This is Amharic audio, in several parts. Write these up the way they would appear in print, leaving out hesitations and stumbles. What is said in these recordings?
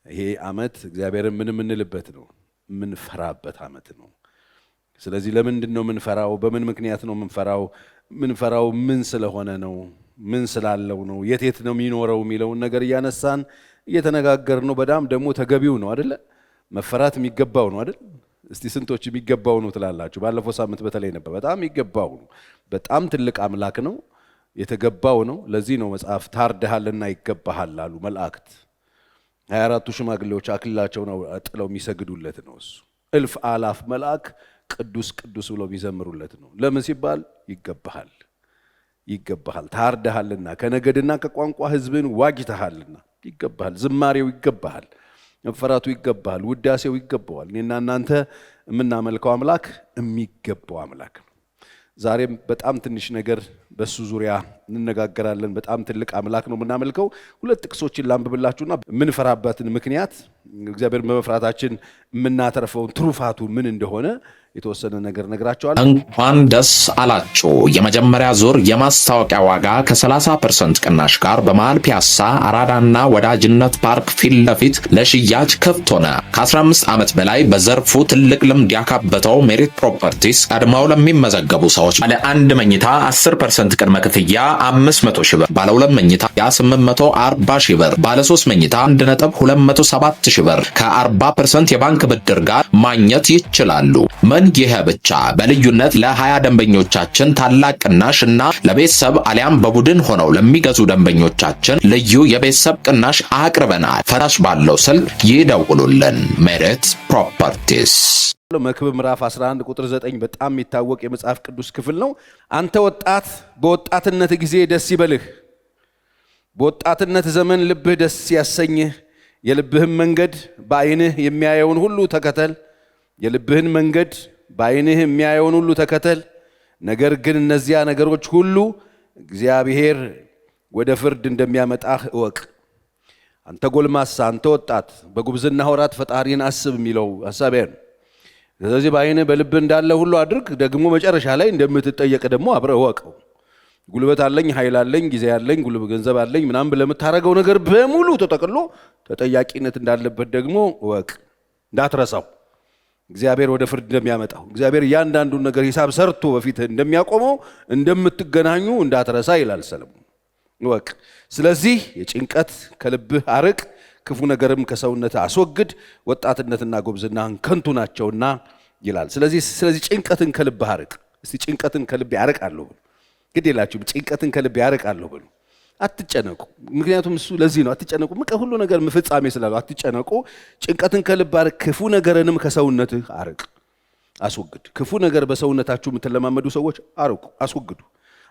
ይሄ ዓመት እግዚአብሔርን ምን እንልበት ነው? ምን ፈራበት ዓመት ነው። ስለዚህ ለምንድን ነው ምንፈራው? በምን ምክንያት ነው ምንፈራው? ምንፈራው ምን ስለሆነ ነው? ምን ስላለው ነው? የት ነው የሚኖረው የሚለውን ነገር እያነሳን እየተነጋገርን ነው። በጣም ደግሞ ተገቢው ነው አይደለ? መፈራት የሚገባው ነው አይደል? እስቲ ስንቶች የሚገባው ነው ትላላችሁ? ባለፈው ሳምንት በተለይ ነበር። በጣም የሚገባው ነው። በጣም ትልቅ አምላክ ነው፣ የተገባው ነው። ለዚህ ነው መጽሐፍ ታርደሃልና ይገባሃል አሉ መላእክት። 24ቱ ሽማግሌዎች አክሊላቸውን ጥለው የሚሰግዱለት ነው እሱ። እልፍ አላፍ መልአክ ቅዱስ ቅዱስ ብለው የሚዘምሩለት ነው። ለምን ሲባል ይገባሃል፣ ይገባሃል፣ ታርደሃልና ከነገድና ከቋንቋ ሕዝብን ዋጅተሃልና ይገባሃል። ዝማሬው ይገባሃል፣ መፈራቱ ይገባሃል፣ ውዳሴው ይገባዋል። እኔና እናንተ የምናመልከው አምላክ የሚገባው አምላክ ነው። ዛሬም በጣም ትንሽ ነገር በሱ ዙሪያ እንነጋገራለን። በጣም ትልቅ አምላክ ነው የምናመልከው። ሁለት ጥቅሶችን ላንብብላችሁና የምንፈራበትን ምክንያት እግዚአብሔር በመፍራታችን የምናተርፈውን ትሩፋቱ ምን እንደሆነ የተወሰነ ነገር ነግራቸዋለሁ። እንኳን ደስ አላችሁ። የመጀመሪያ ዙር የማስታወቂያ ዋጋ ከ30% ቅናሽ ጋር በመሃል ፒያሳ አራዳና ወዳጅነት ፓርክ ፊት ለፊት ለሽያጭ ክፍት ሆነ። ከ15 ዓመት በላይ በዘርፉ ትልቅ ልምድ ያካበተው ሜሪት ፕሮፐርቲስ ቀድመው ለሚመዘገቡ ሰዎች ባለ 1 መኝታ 10% ቅድመ ክፍያ 500 ሺህ ብር፣ ባለ 2 መኝታ 840 ሺህ ብር፣ ባለ 3 መኝታ 1.207 ሺህ ብር ከ40% የባንክ ብድር ጋር ማግኘት ይችላሉ። ይህ ብቻ በልዩነት ለ20 ደንበኞቻችን ታላቅ ቅናሽ እና ለቤተሰብ አሊያም በቡድን ሆነው ለሚገዙ ደንበኞቻችን ልዩ የቤተሰብ ቅናሽ አቅርበናል። ፈራሽ ባለው ስልክ ይደውሉልን። ሜሪት ፕሮፐርቲስ። መክብብ ምዕራፍ 11 ቁጥር 9 በጣም የሚታወቅ የመጽሐፍ ቅዱስ ክፍል ነው። አንተ ወጣት በወጣትነት ጊዜ ደስ ይበልህ፣ በወጣትነት ዘመን ልብህ ደስ ያሰኝህ፣ የልብህን መንገድ በዓይንህ የሚያየውን ሁሉ ተከተል። የልብህን መንገድ በዓይንህ የሚያየውን ሁሉ ተከተል። ነገር ግን እነዚያ ነገሮች ሁሉ እግዚአብሔር ወደ ፍርድ እንደሚያመጣህ እወቅ። አንተ ጎልማሳ፣ አንተ ወጣት በጉብዝና ወራት ፈጣሪን አስብ የሚለው ሐሳቢያ ነው። ስለዚህ በዓይንህ በልብህ እንዳለ ሁሉ አድርግ። ደግሞ መጨረሻ ላይ እንደምትጠየቅ ደግሞ አብረህ እወቀው። ጉልበት አለኝ፣ ኃይል አለኝ፣ ጊዜ አለኝ፣ ገንዘብ አለኝ ምናምን ብለህ የምታደርገው ነገር በሙሉ ተጠቅሎ ተጠያቂነት እንዳለበት ደግሞ እወቅ። እንዳትረሳው። እግዚአብሔር ወደ ፍርድ እንደሚያመጣው፣ እግዚአብሔር እያንዳንዱን ነገር ሂሳብ ሰርቶ በፊት እንደሚያቆመው እንደምትገናኙ እንዳትረሳ ይላል ሰለሞን። እወቅ። ስለዚህ የጭንቀት ከልብህ አርቅ፣ ክፉ ነገርም ከሰውነት አስወግድ፣ ወጣትነትና ጉብዝናህን ከንቱ ናቸውና ይላል። ስለዚህ ጭንቀትን ከልብህ አርቅ። እስቲ ጭንቀትን ከልብ ያርቃለሁ ብሉ። ግድ የላችሁም፣ ጭንቀትን ከልብ ያርቃለሁ ብሉ። አትጨነቁ። ምክንያቱም እሱ ለዚህ ነው አትጨነቁ። ሁሉ ነገር ፍጻሜ ስላለው አትጨነቁ። ጭንቀትን ከልብ አርቅ፣ ክፉ ነገርንም ከሰውነትህ አርቅ፣ አስወግድ። ክፉ ነገር በሰውነታችሁ የምትለማመዱ ሰዎች አርቁ፣ አስወግዱ።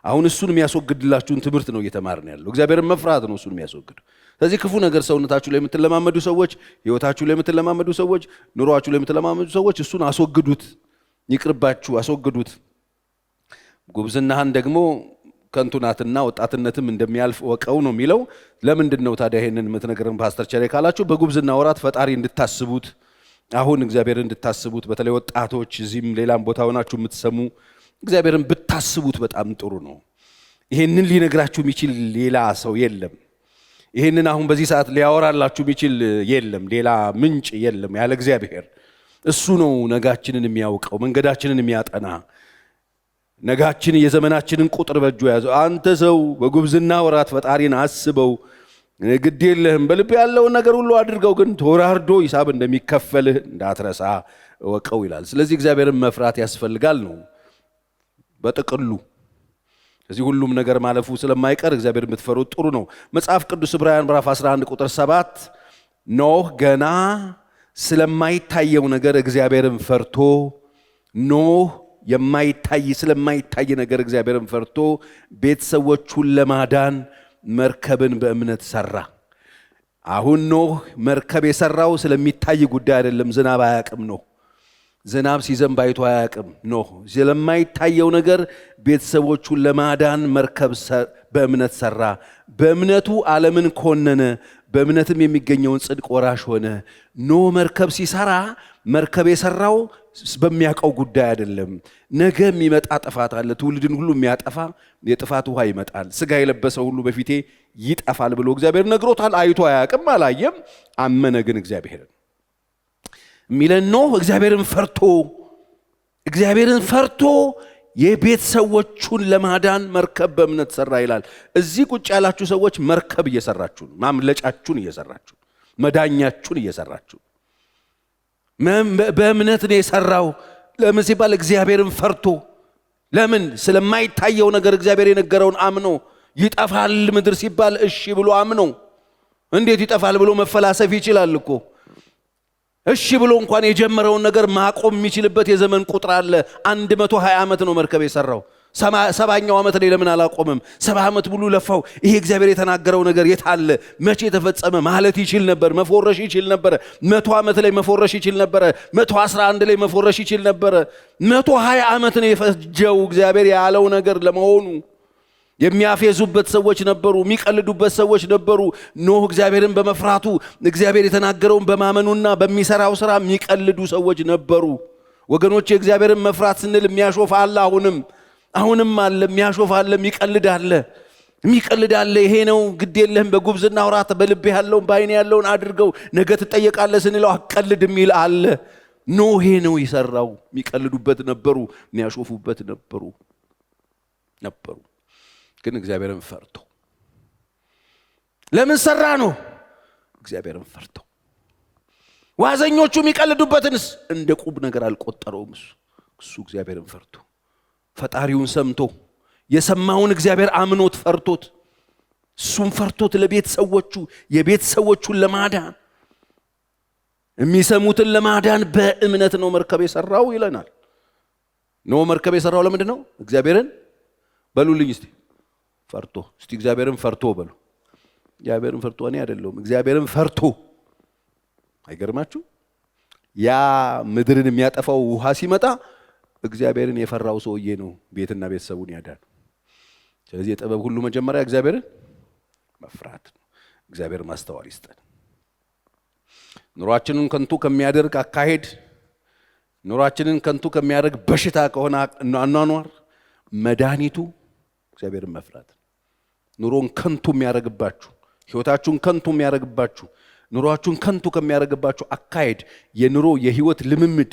አሁን እሱን የሚያስወግድላችሁን ትምህርት ነው እየተማርን ያለው። እግዚአብሔርን መፍራት ነው እሱን የሚያስወግዱ። ስለዚህ ክፉ ነገር ሰውነታችሁ ላይ የምትለማመዱ ሰዎች፣ ህይወታችሁ ላይ የምትለማመዱ ሰዎች፣ ኑሯችሁ ላይ የምትለማመዱ ሰዎች እሱን አስወግዱት፣ ይቅርባችሁ፣ አስወግዱት። ጉብዝናህን ደግሞ ከንቱ ናትና ወጣትነትም እንደሚያልፍ ወቀው ነው የሚለው። ለምንድን ነው ታዲያ ይሄንን የምትነግረን ፓስተር ቸሬ ካላችሁ፣ በጉብዝና ወራት ፈጣሪ እንድታስቡት፣ አሁን እግዚአብሔርን እንድታስቡት። በተለይ ወጣቶች እዚህም ሌላም ቦታ ሆናችሁ የምትሰሙ እግዚአብሔርን ብታስቡት በጣም ጥሩ ነው። ይሄንን ሊነግራችሁ የሚችል ሌላ ሰው የለም። ይሄንን አሁን በዚህ ሰዓት ሊያወራላችሁ የሚችል የለም። ሌላ ምንጭ የለም ያለ እግዚአብሔር። እሱ ነው ነጋችንን የሚያውቀው፣ መንገዳችንን የሚያጠና፣ ነጋችን የዘመናችንን ቁጥር በእጁ ያዘው። አንተ ሰው በጉብዝና ወራት ፈጣሪን አስበው፣ ግድ የለህም በልብ ያለውን ነገር ሁሉ አድርገው፣ ግን ተወራርዶ ሂሳብ እንደሚከፈልህ እንዳትረሳ እወቀው ይላል። ስለዚህ እግዚአብሔርን መፍራት ያስፈልጋል ነው በጥቅሉ። ስለዚህ ሁሉም ነገር ማለፉ ስለማይቀር እግዚአብሔር የምትፈሩት ጥሩ ነው። መጽሐፍ ቅዱስ ዕብራውያን ምዕራፍ 11 ቁጥር 7 ኖህ ገና ስለማይታየው ነገር እግዚአብሔርን ፈርቶ ስለማይታይ ነገር እግዚአብሔርን ፈርቶ ቤተሰቦቹን ለማዳን መርከብን በእምነት ሰራ። አሁን ኖህ መርከብ የሰራው ስለሚታይ ጉዳይ አይደለም። ዝናብ አያውቅም ኖህ። ዝናብ ሲዘንብ አይቶ አያውቅም ኖህ። ስለማይታየው ነገር ቤተሰቦቹን ለማዳን መርከብ በእምነት ሰራ። በእምነቱ ዓለምን ኮነነ፣ በእምነትም የሚገኘውን ጽድቅ ወራሽ ሆነ። ኖህ መርከብ ሲሰራ መርከብ የሰራው በሚያውቀው ጉዳይ አይደለም። ነገ የሚመጣ ጥፋት አለ፣ ትውልድን ሁሉ የሚያጠፋ የጥፋት ውሃ ይመጣል። ስጋ የለበሰ ሁሉ በፊቴ ይጠፋል ብሎ እግዚአብሔር ነግሮታል። አይቶ አያውቅም፣ አላየም። አመነ ግን እግዚአብሔርን የሚለን ኖህ እግዚአብሔርን ፈርቶ የቤት ሰዎቹን ለማዳን መርከብ በእምነት ሰራ ይላል። እዚህ ቁጭ ያላችሁ ሰዎች መርከብ እየሰራችሁ ነው። ማምለጫችሁን እየሰራችሁ፣ መዳኛችሁን እየሰራችሁ። በእምነት ነው የሰራው። ለምን ሲባል እግዚአብሔርን ፈርቶ። ለምን? ስለማይታየው ነገር እግዚአብሔር የነገረውን አምኖ። ይጠፋል ምድር ሲባል እሺ ብሎ አምኖ። እንዴት ይጠፋል ብሎ መፈላሰፍ ይችላል እኮ። እሺ ብሎ እንኳን የጀመረውን ነገር ማቆም የሚችልበት የዘመን ቁጥር አለ። 120 ዓመት ነው መርከብ የሰራው። 70ኛው ዓመት ላይ ለምን አላቆመም? 70 ዓመት ሙሉ ለፋው። ይሄ እግዚአብሔር የተናገረው ነገር የት አለ? መቼ ተፈጸመ ማለት ይችል ነበር። መፎረሽ ይችል ነበር። 100 ዓመት ላይ መፎረሽ ይችል ነበር። 111 ላይ መፎረሽ ይችል ነበር። 120 ዓመት ነው የፈጀው እግዚአብሔር ያለው ነገር ለመሆኑ። የሚያፌዙበት ሰዎች ነበሩ፣ የሚቀልዱበት ሰዎች ነበሩ። ኖህ እግዚአብሔርን በመፍራቱ እግዚአብሔር የተናገረውን በማመኑና በሚሰራው ስራ የሚቀልዱ ሰዎች ነበሩ። ወገኖች የእግዚአብሔርን መፍራት ስንል የሚያሾፍ አለ። አሁንም አለ። የሚያሾፍ አለ፣ የሚቀልድ አለ። ይሄ ነው ግድ የለህም፣ በጉብዝና አውራት፣ በልብ ያለውን በአይን ያለውን አድርገው፣ ነገ ትጠየቃለህ ስንለው አቀልድ የሚል አለ። ኖህ ይሄ ነው የሰራው። የሚቀልዱበት ነበሩ፣ የሚያሾፉበት ነበሩ። ግን እግዚአብሔርን ፈርቶ ለምን ሰራ ነው? እግዚአብሔርን ፈርቶ። ዋዘኞቹ የሚቀልዱበትንስ እንደ ቁብ ነገር አልቆጠረውም። እሱ እግዚአብሔርን ፈርቶ፣ ፈጣሪውን ሰምቶ፣ የሰማውን እግዚአብሔር አምኖት ፈርቶት፣ እሱም ፈርቶት የቤት ሰዎቹን ለማዳን የሚሰሙትን ለማዳን በእምነት ነው መርከብ የሰራው ይለናል። ኖህ መርከብ የሰራው ለምንድን ነው? እግዚአብሔርን በሉልኝ እስቲ ፈርቶ። እስቲ እግዚአብሔርን ፈርቶ በሉ። እግዚአብሔርን ፈርቶ እኔ አይደለሁም፣ እግዚአብሔርን ፈርቶ። አይገርማችሁ? ያ ምድርን የሚያጠፋው ውሃ ሲመጣ እግዚአብሔርን የፈራው ሰውዬ ነው ቤትና ቤተሰቡን ያዳነው። ስለዚህ የጥበብ ሁሉ መጀመሪያ እግዚአብሔርን መፍራት ነው። እግዚአብሔር ማስተዋል ይስጠን። ኑሯችንን ከንቱ ከሚያደርግ አካሄድ፣ ኑሯችንን ከንቱ ከሚያደርግ በሽታ ከሆነ አኗኗር መድኃኒቱ እግዚአብሔርን መፍራት። ኑሮን ከንቱ የሚያደርግባችሁ፣ ህይወታችሁን ከንቱ የሚያደርግባችሁ፣ ኑሯችሁን ከንቱ ከሚያደርግባችሁ አካሄድ፣ የኑሮ የህይወት ልምምድ፣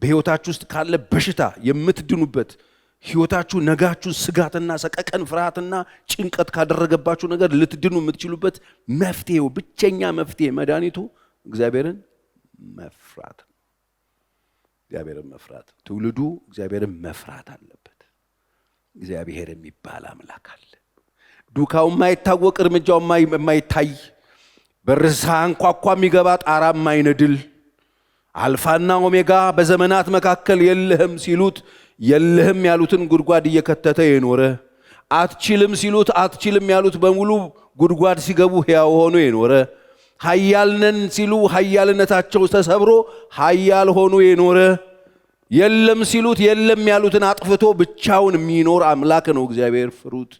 በህይወታችሁ ውስጥ ካለ በሽታ የምትድኑበት፣ ህይወታችሁ ነጋችሁ ስጋትና ሰቀቀን ፍርሃትና ጭንቀት ካደረገባችሁ ነገር ልትድኑ የምትችሉበት መፍትሄው፣ ብቸኛ መፍትሄ፣ መድኃኒቱ እግዚአብሔርን መፍራት። እግዚአብሔርን መፍራት። ትውልዱ እግዚአብሔርን መፍራት አለበት። እግዚአብሔር የሚባል አምላክ አለ። ዱካው የማይታወቅ፣ እርምጃው የማይታይ፣ በርሳ አንኳኳ የሚገባ፣ ጣራ የማይነድል፣ አልፋና ኦሜጋ በዘመናት መካከል የለህም ሲሉት የለህም ያሉትን ጉድጓድ እየከተተ የኖረ፣ አትችልም ሲሉት አትችልም ያሉት በሙሉ ጉድጓድ ሲገቡ ሕያው ሆኖ የኖረ፣ ኃያል ነን ሲሉ ኃያልነታቸው ተሰብሮ ኃያል ሆኖ የኖረ፣ የለም ሲሉት የለም ያሉትን አጥፍቶ ብቻውን የሚኖር አምላክ ነው እግዚአብሔር። ፍሩት።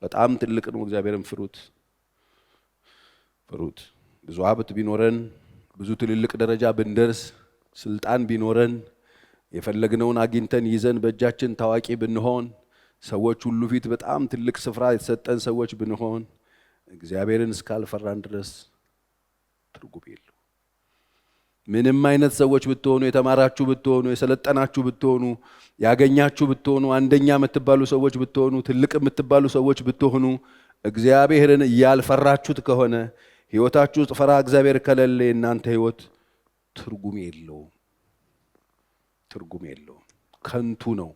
በጣም ትልቅ ነው። እግዚአብሔርን ፍሩት። ብዙ ሀብት ቢኖረን፣ ብዙ ትልልቅ ደረጃ ብንደርስ፣ ስልጣን ቢኖረን፣ የፈለግነውን አግኝተን ይዘን በእጃችን ታዋቂ ብንሆን፣ ሰዎች ሁሉ ፊት በጣም ትልቅ ስፍራ የተሰጠን ሰዎች ብንሆን፣ እግዚአብሔርን እስካልፈራን ድረስ ትርጉም የለው። ምንም አይነት ሰዎች ብትሆኑ፣ የተማራችሁ ብትሆኑ፣ የሰለጠናችሁ ብትሆኑ፣ ያገኛችሁ ብትሆኑ፣ አንደኛ የምትባሉ ሰዎች ብትሆኑ፣ ትልቅ የምትባሉ ሰዎች ብትሆኑ፣ እግዚአብሔርን ያልፈራችሁት ከሆነ፣ ህይወታችሁ ውስጥ ፈራ እግዚአብሔር ከሌለ የእናንተ ህይወት ትርጉም የለውም። ከንቱ ነው።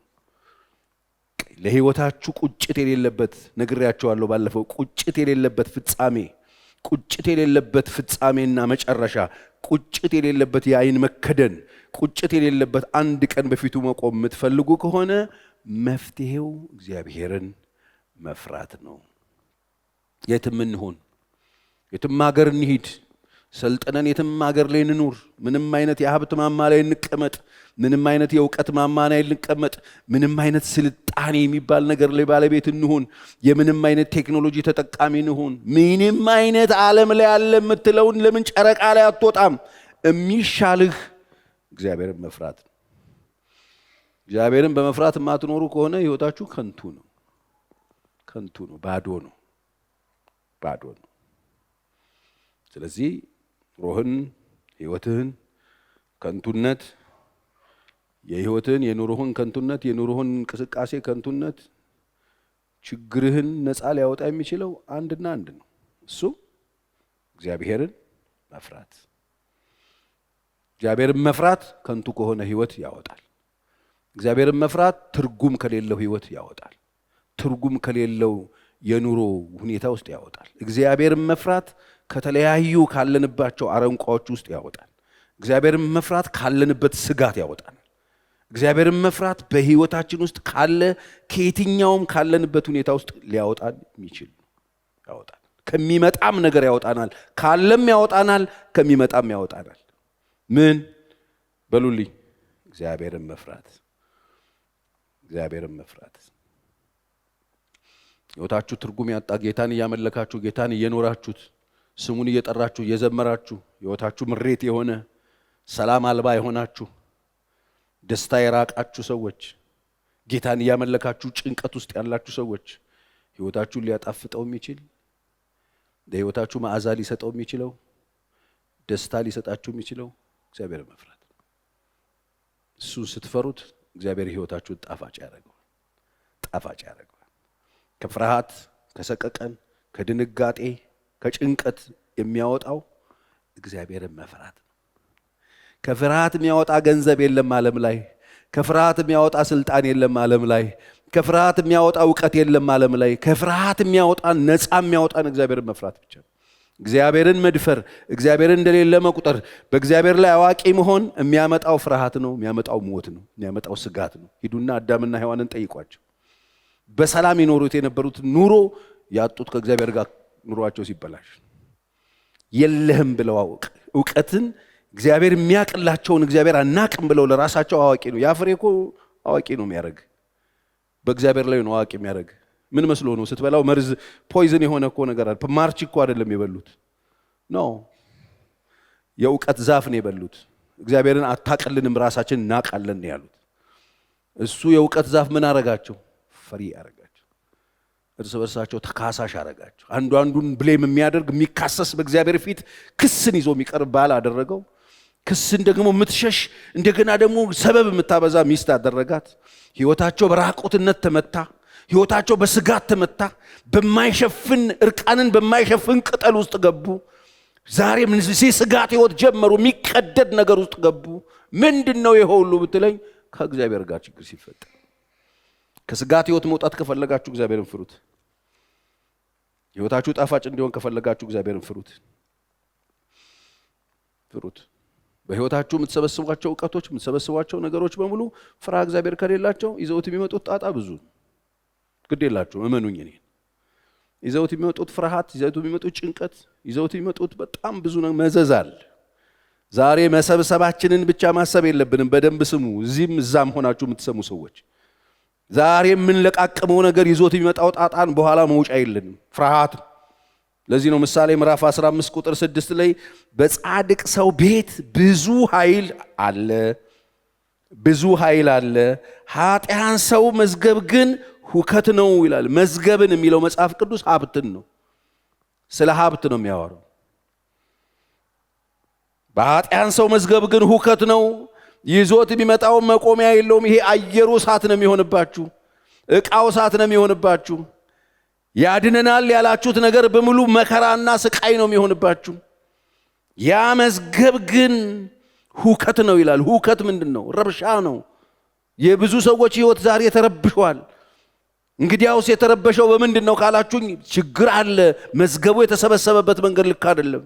ለህይወታችሁ ቁጭት የሌለበት፣ ነግሬያችኋለሁ ባለፈው፣ ቁጭት የሌለበት ፍጻሜና መጨረሻ፣ ቁጭት የሌለበት የአይን መከደን፣ ቁጭት የሌለበት አንድ ቀን በፊቱ መቆም የምትፈልጉ ከሆነ መፍትሄው እግዚአብሔርን መፍራት ነው። የትም እንሆን፣ የትም ሀገር እንሂድ፣ ሰልጥነን የትም ሀገር ላይ እንኑር፣ ምንም አይነት የሀብት ማማ ላይ እንቀመጥ፣ ምንም አይነት የእውቀት ማማ ላይ እንቀመጥ፣ ምንም አይነት ስልጣኔ የሚባል ነገር ላይ ባለቤት እንሁን፣ የምንም አይነት ቴክኖሎጂ ተጠቃሚ እንሁን፣ ምንም አይነት ዓለም ላይ አለ የምትለውን ለምን ጨረቃ ላይ አትወጣም? የሚሻልህ እግዚአብሔርን መፍራት ነው። እግዚአብሔርን በመፍራት የማትኖሩ ከሆነ ህይወታችሁ ከንቱ ነው፣ ባዶ ነው። ባዶ ነው። ስለዚህ ኑሮህን፣ ህይወትህን ከንቱነት፣ የህይወትህን የኑሮህን ከንቱነት፣ የኑሮህን እንቅስቃሴ ከንቱነት፣ ችግርህን ነፃ ሊያወጣ የሚችለው አንድና አንድ ነው። እሱ እግዚአብሔርን መፍራት። እግዚአብሔርን መፍራት ከንቱ ከሆነ ህይወት ያወጣል። እግዚአብሔርን መፍራት ትርጉም ከሌለው ህይወት ያወጣል። ትርጉም ከሌለው የኑሮ ሁኔታ ውስጥ ያወጣል። እግዚአብሔርን መፍራት ከተለያዩ ካለንባቸው አረንቋዎች ውስጥ ያወጣል። እግዚአብሔርን መፍራት ካለንበት ስጋት ያወጣል። እግዚአብሔርን መፍራት በህይወታችን ውስጥ ካለ ከየትኛውም ካለንበት ሁኔታ ውስጥ ሊያወጣን የሚችል ያወጣል። ከሚመጣም ነገር ያወጣናል። ካለም ያወጣናል፣ ከሚመጣም ያወጣናል። ምን በሉልኝ? እግዚአብሔርን መፍራት። እግዚአብሔርን መፍራት። ህይወታችሁ ትርጉም ያጣ ጌታን እያመለካችሁ ጌታን እየኖራችሁት ስሙን እየጠራችሁ እየዘመራችሁ ህይወታችሁ ምሬት የሆነ ሰላም አልባ የሆናችሁ ደስታ የራቃችሁ ሰዎች፣ ጌታን እያመለካችሁ ጭንቀት ውስጥ ያላችሁ ሰዎች ህይወታችሁን ሊያጣፍጠው የሚችል ለህይወታችሁ መዓዛ ሊሰጠው የሚችለው ደስታ ሊሰጣችሁ የሚችለው እግዚአብሔርን መፍራት። እሱን ስትፈሩት እግዚአብሔር ህይወታችሁን ጣፋጭ ያደርገዋል። ጣፋጭ ያደርገዋል። ከፍርሃት፣ ከሰቀቀን፣ ከድንጋጤ፣ ከጭንቀት የሚያወጣው እግዚአብሔርን መፍራት ነው። ከፍርሃት የሚያወጣ ገንዘብ የለም ዓለም ላይ። ከፍርሃት የሚያወጣ ስልጣን የለም ዓለም ላይ። ከፍርሃት የሚያወጣ እውቀት የለም ዓለም ላይ። ከፍርሃት የሚያወጣ ነፃ የሚያወጣን እግዚአብሔርን መፍራት ብቻ ነው። እግዚአብሔርን መድፈር፣ እግዚአብሔርን እንደሌለ መቁጠር፣ በእግዚአብሔር ላይ አዋቂ መሆን የሚያመጣው ፍርሃት ነው፣ የሚያመጣው ሞት ነው፣ የሚያመጣው ስጋት ነው። ሂዱና አዳምና ሔዋንን ጠይቋቸው። በሰላም ይኖሩት የነበሩት ኑሮ ያጡት ከእግዚአብሔር ጋር ኑሯቸው ሲበላሽ የለህም ብለው እውቀትን እግዚአብሔር የሚያቅላቸውን እግዚአብሔር አናቅም ብለው ለራሳቸው አዋቂ ነው። ያ ፍሬ እኮ አዋቂ ነው የሚያደርግ፣ በእግዚአብሔር ላይ ነው አዋቂ የሚያደርግ። ምን መስሎ ነው ስትበላው መርዝ ፖይዝን የሆነ እኮ ነገር አለ። ማርች እኮ አይደለም የበሉት ነው፣ የእውቀት ዛፍ ነው የበሉት። እግዚአብሔርን አታቀልንም ራሳችን እናቃለን ያሉት። እሱ የእውቀት ዛፍ ምን አረጋቸው? ፈሪ አረጋቸው። እርስ በርሳቸው ተካሳሽ አረጋቸው። አንዱ አንዱን ብሌም የሚያደርግ የሚካሰስ በእግዚአብሔር ፊት ክስን ይዞ የሚቀርብ ባል አደረገው። ክስን ደግሞ የምትሸሽ እንደገና ደግሞ ሰበብ የምታበዛ ሚስት አደረጋት። ህይወታቸው በራቁትነት ተመታ። ህይወታቸው በስጋት ተመታ። በማይሸፍን እርቃንን በማይሸፍን ቅጠል ውስጥ ገቡ። ዛሬም ስጋት ህይወት ጀመሩ። የሚቀደድ ነገር ውስጥ ገቡ። ምንድነው ይሄ ሁሉ ብትለኝ ከእግዚአብሔር ጋር ችግር ሲፈጠር። ከስጋት ህይወት መውጣት ከፈለጋችሁ እግዚአብሔርን ፍሩት። ህይወታችሁ ጣፋጭ እንዲሆን ከፈለጋችሁ እግዚአብሔርን ፍሩት። ፍሩት። በህይወታችሁ የምትሰበስቧቸው እውቀቶች፣ የምትሰበስቧቸው ነገሮች በሙሉ ፍራ እግዚአብሔር ከሌላቸው ይዘውት የሚመጡት ጣጣ ብዙ። ግድ የላችሁም፣ እመኑኝ። እኔ ይዘውት የሚመጡት ፍርሃት፣ ይዘውት የሚመጡት ጭንቀት፣ ይዘውት የሚመጡት በጣም ብዙ መዘዝ አለ። ዛሬ መሰብሰባችንን ብቻ ማሰብ የለብንም። በደንብ ስሙ። እዚህም እዛም ሆናችሁ የምትሰሙ ሰዎች ዛሬ የምንለቃቅመው ነገር ይዞት የሚመጣው ጣጣን በኋላ መውጫ የለንም። ፍርሃት። ለዚህ ነው ምሳሌ ምዕራፍ 15 ቁጥር 6 ላይ በጻድቅ ሰው ቤት ብዙ ኃይል አለ፣ ብዙ ኃይል አለ፣ ኃጢአን ሰው መዝገብ ግን ሁከት ነው ይላል። መዝገብን የሚለው መጽሐፍ ቅዱስ ሀብትን ነው። ስለ ሀብት ነው የሚያወራው። በኃጢአን ሰው መዝገብ ግን ሁከት ነው። ይዞት የሚመጣው መቆሚያ የለውም። ይሄ አየሩ እሳት ነው የሚሆንባችሁ። ዕቃው እሳት ነው የሚሆንባችሁ። ያድነናል ያላችሁት ነገር በሙሉ መከራና ስቃይ ነው የሚሆንባችሁ። ያ መዝገብ ግን ሁከት ነው ይላል። ሁከት ምንድን ነው? ረብሻ ነው። የብዙ ሰዎች ህይወት ዛሬ ተረብሿል። እንግዲያውስ የተረበሸው በምንድን ነው ካላችሁኝ፣ ችግር አለ። መዝገቡ የተሰበሰበበት መንገድ ልክ አይደለም።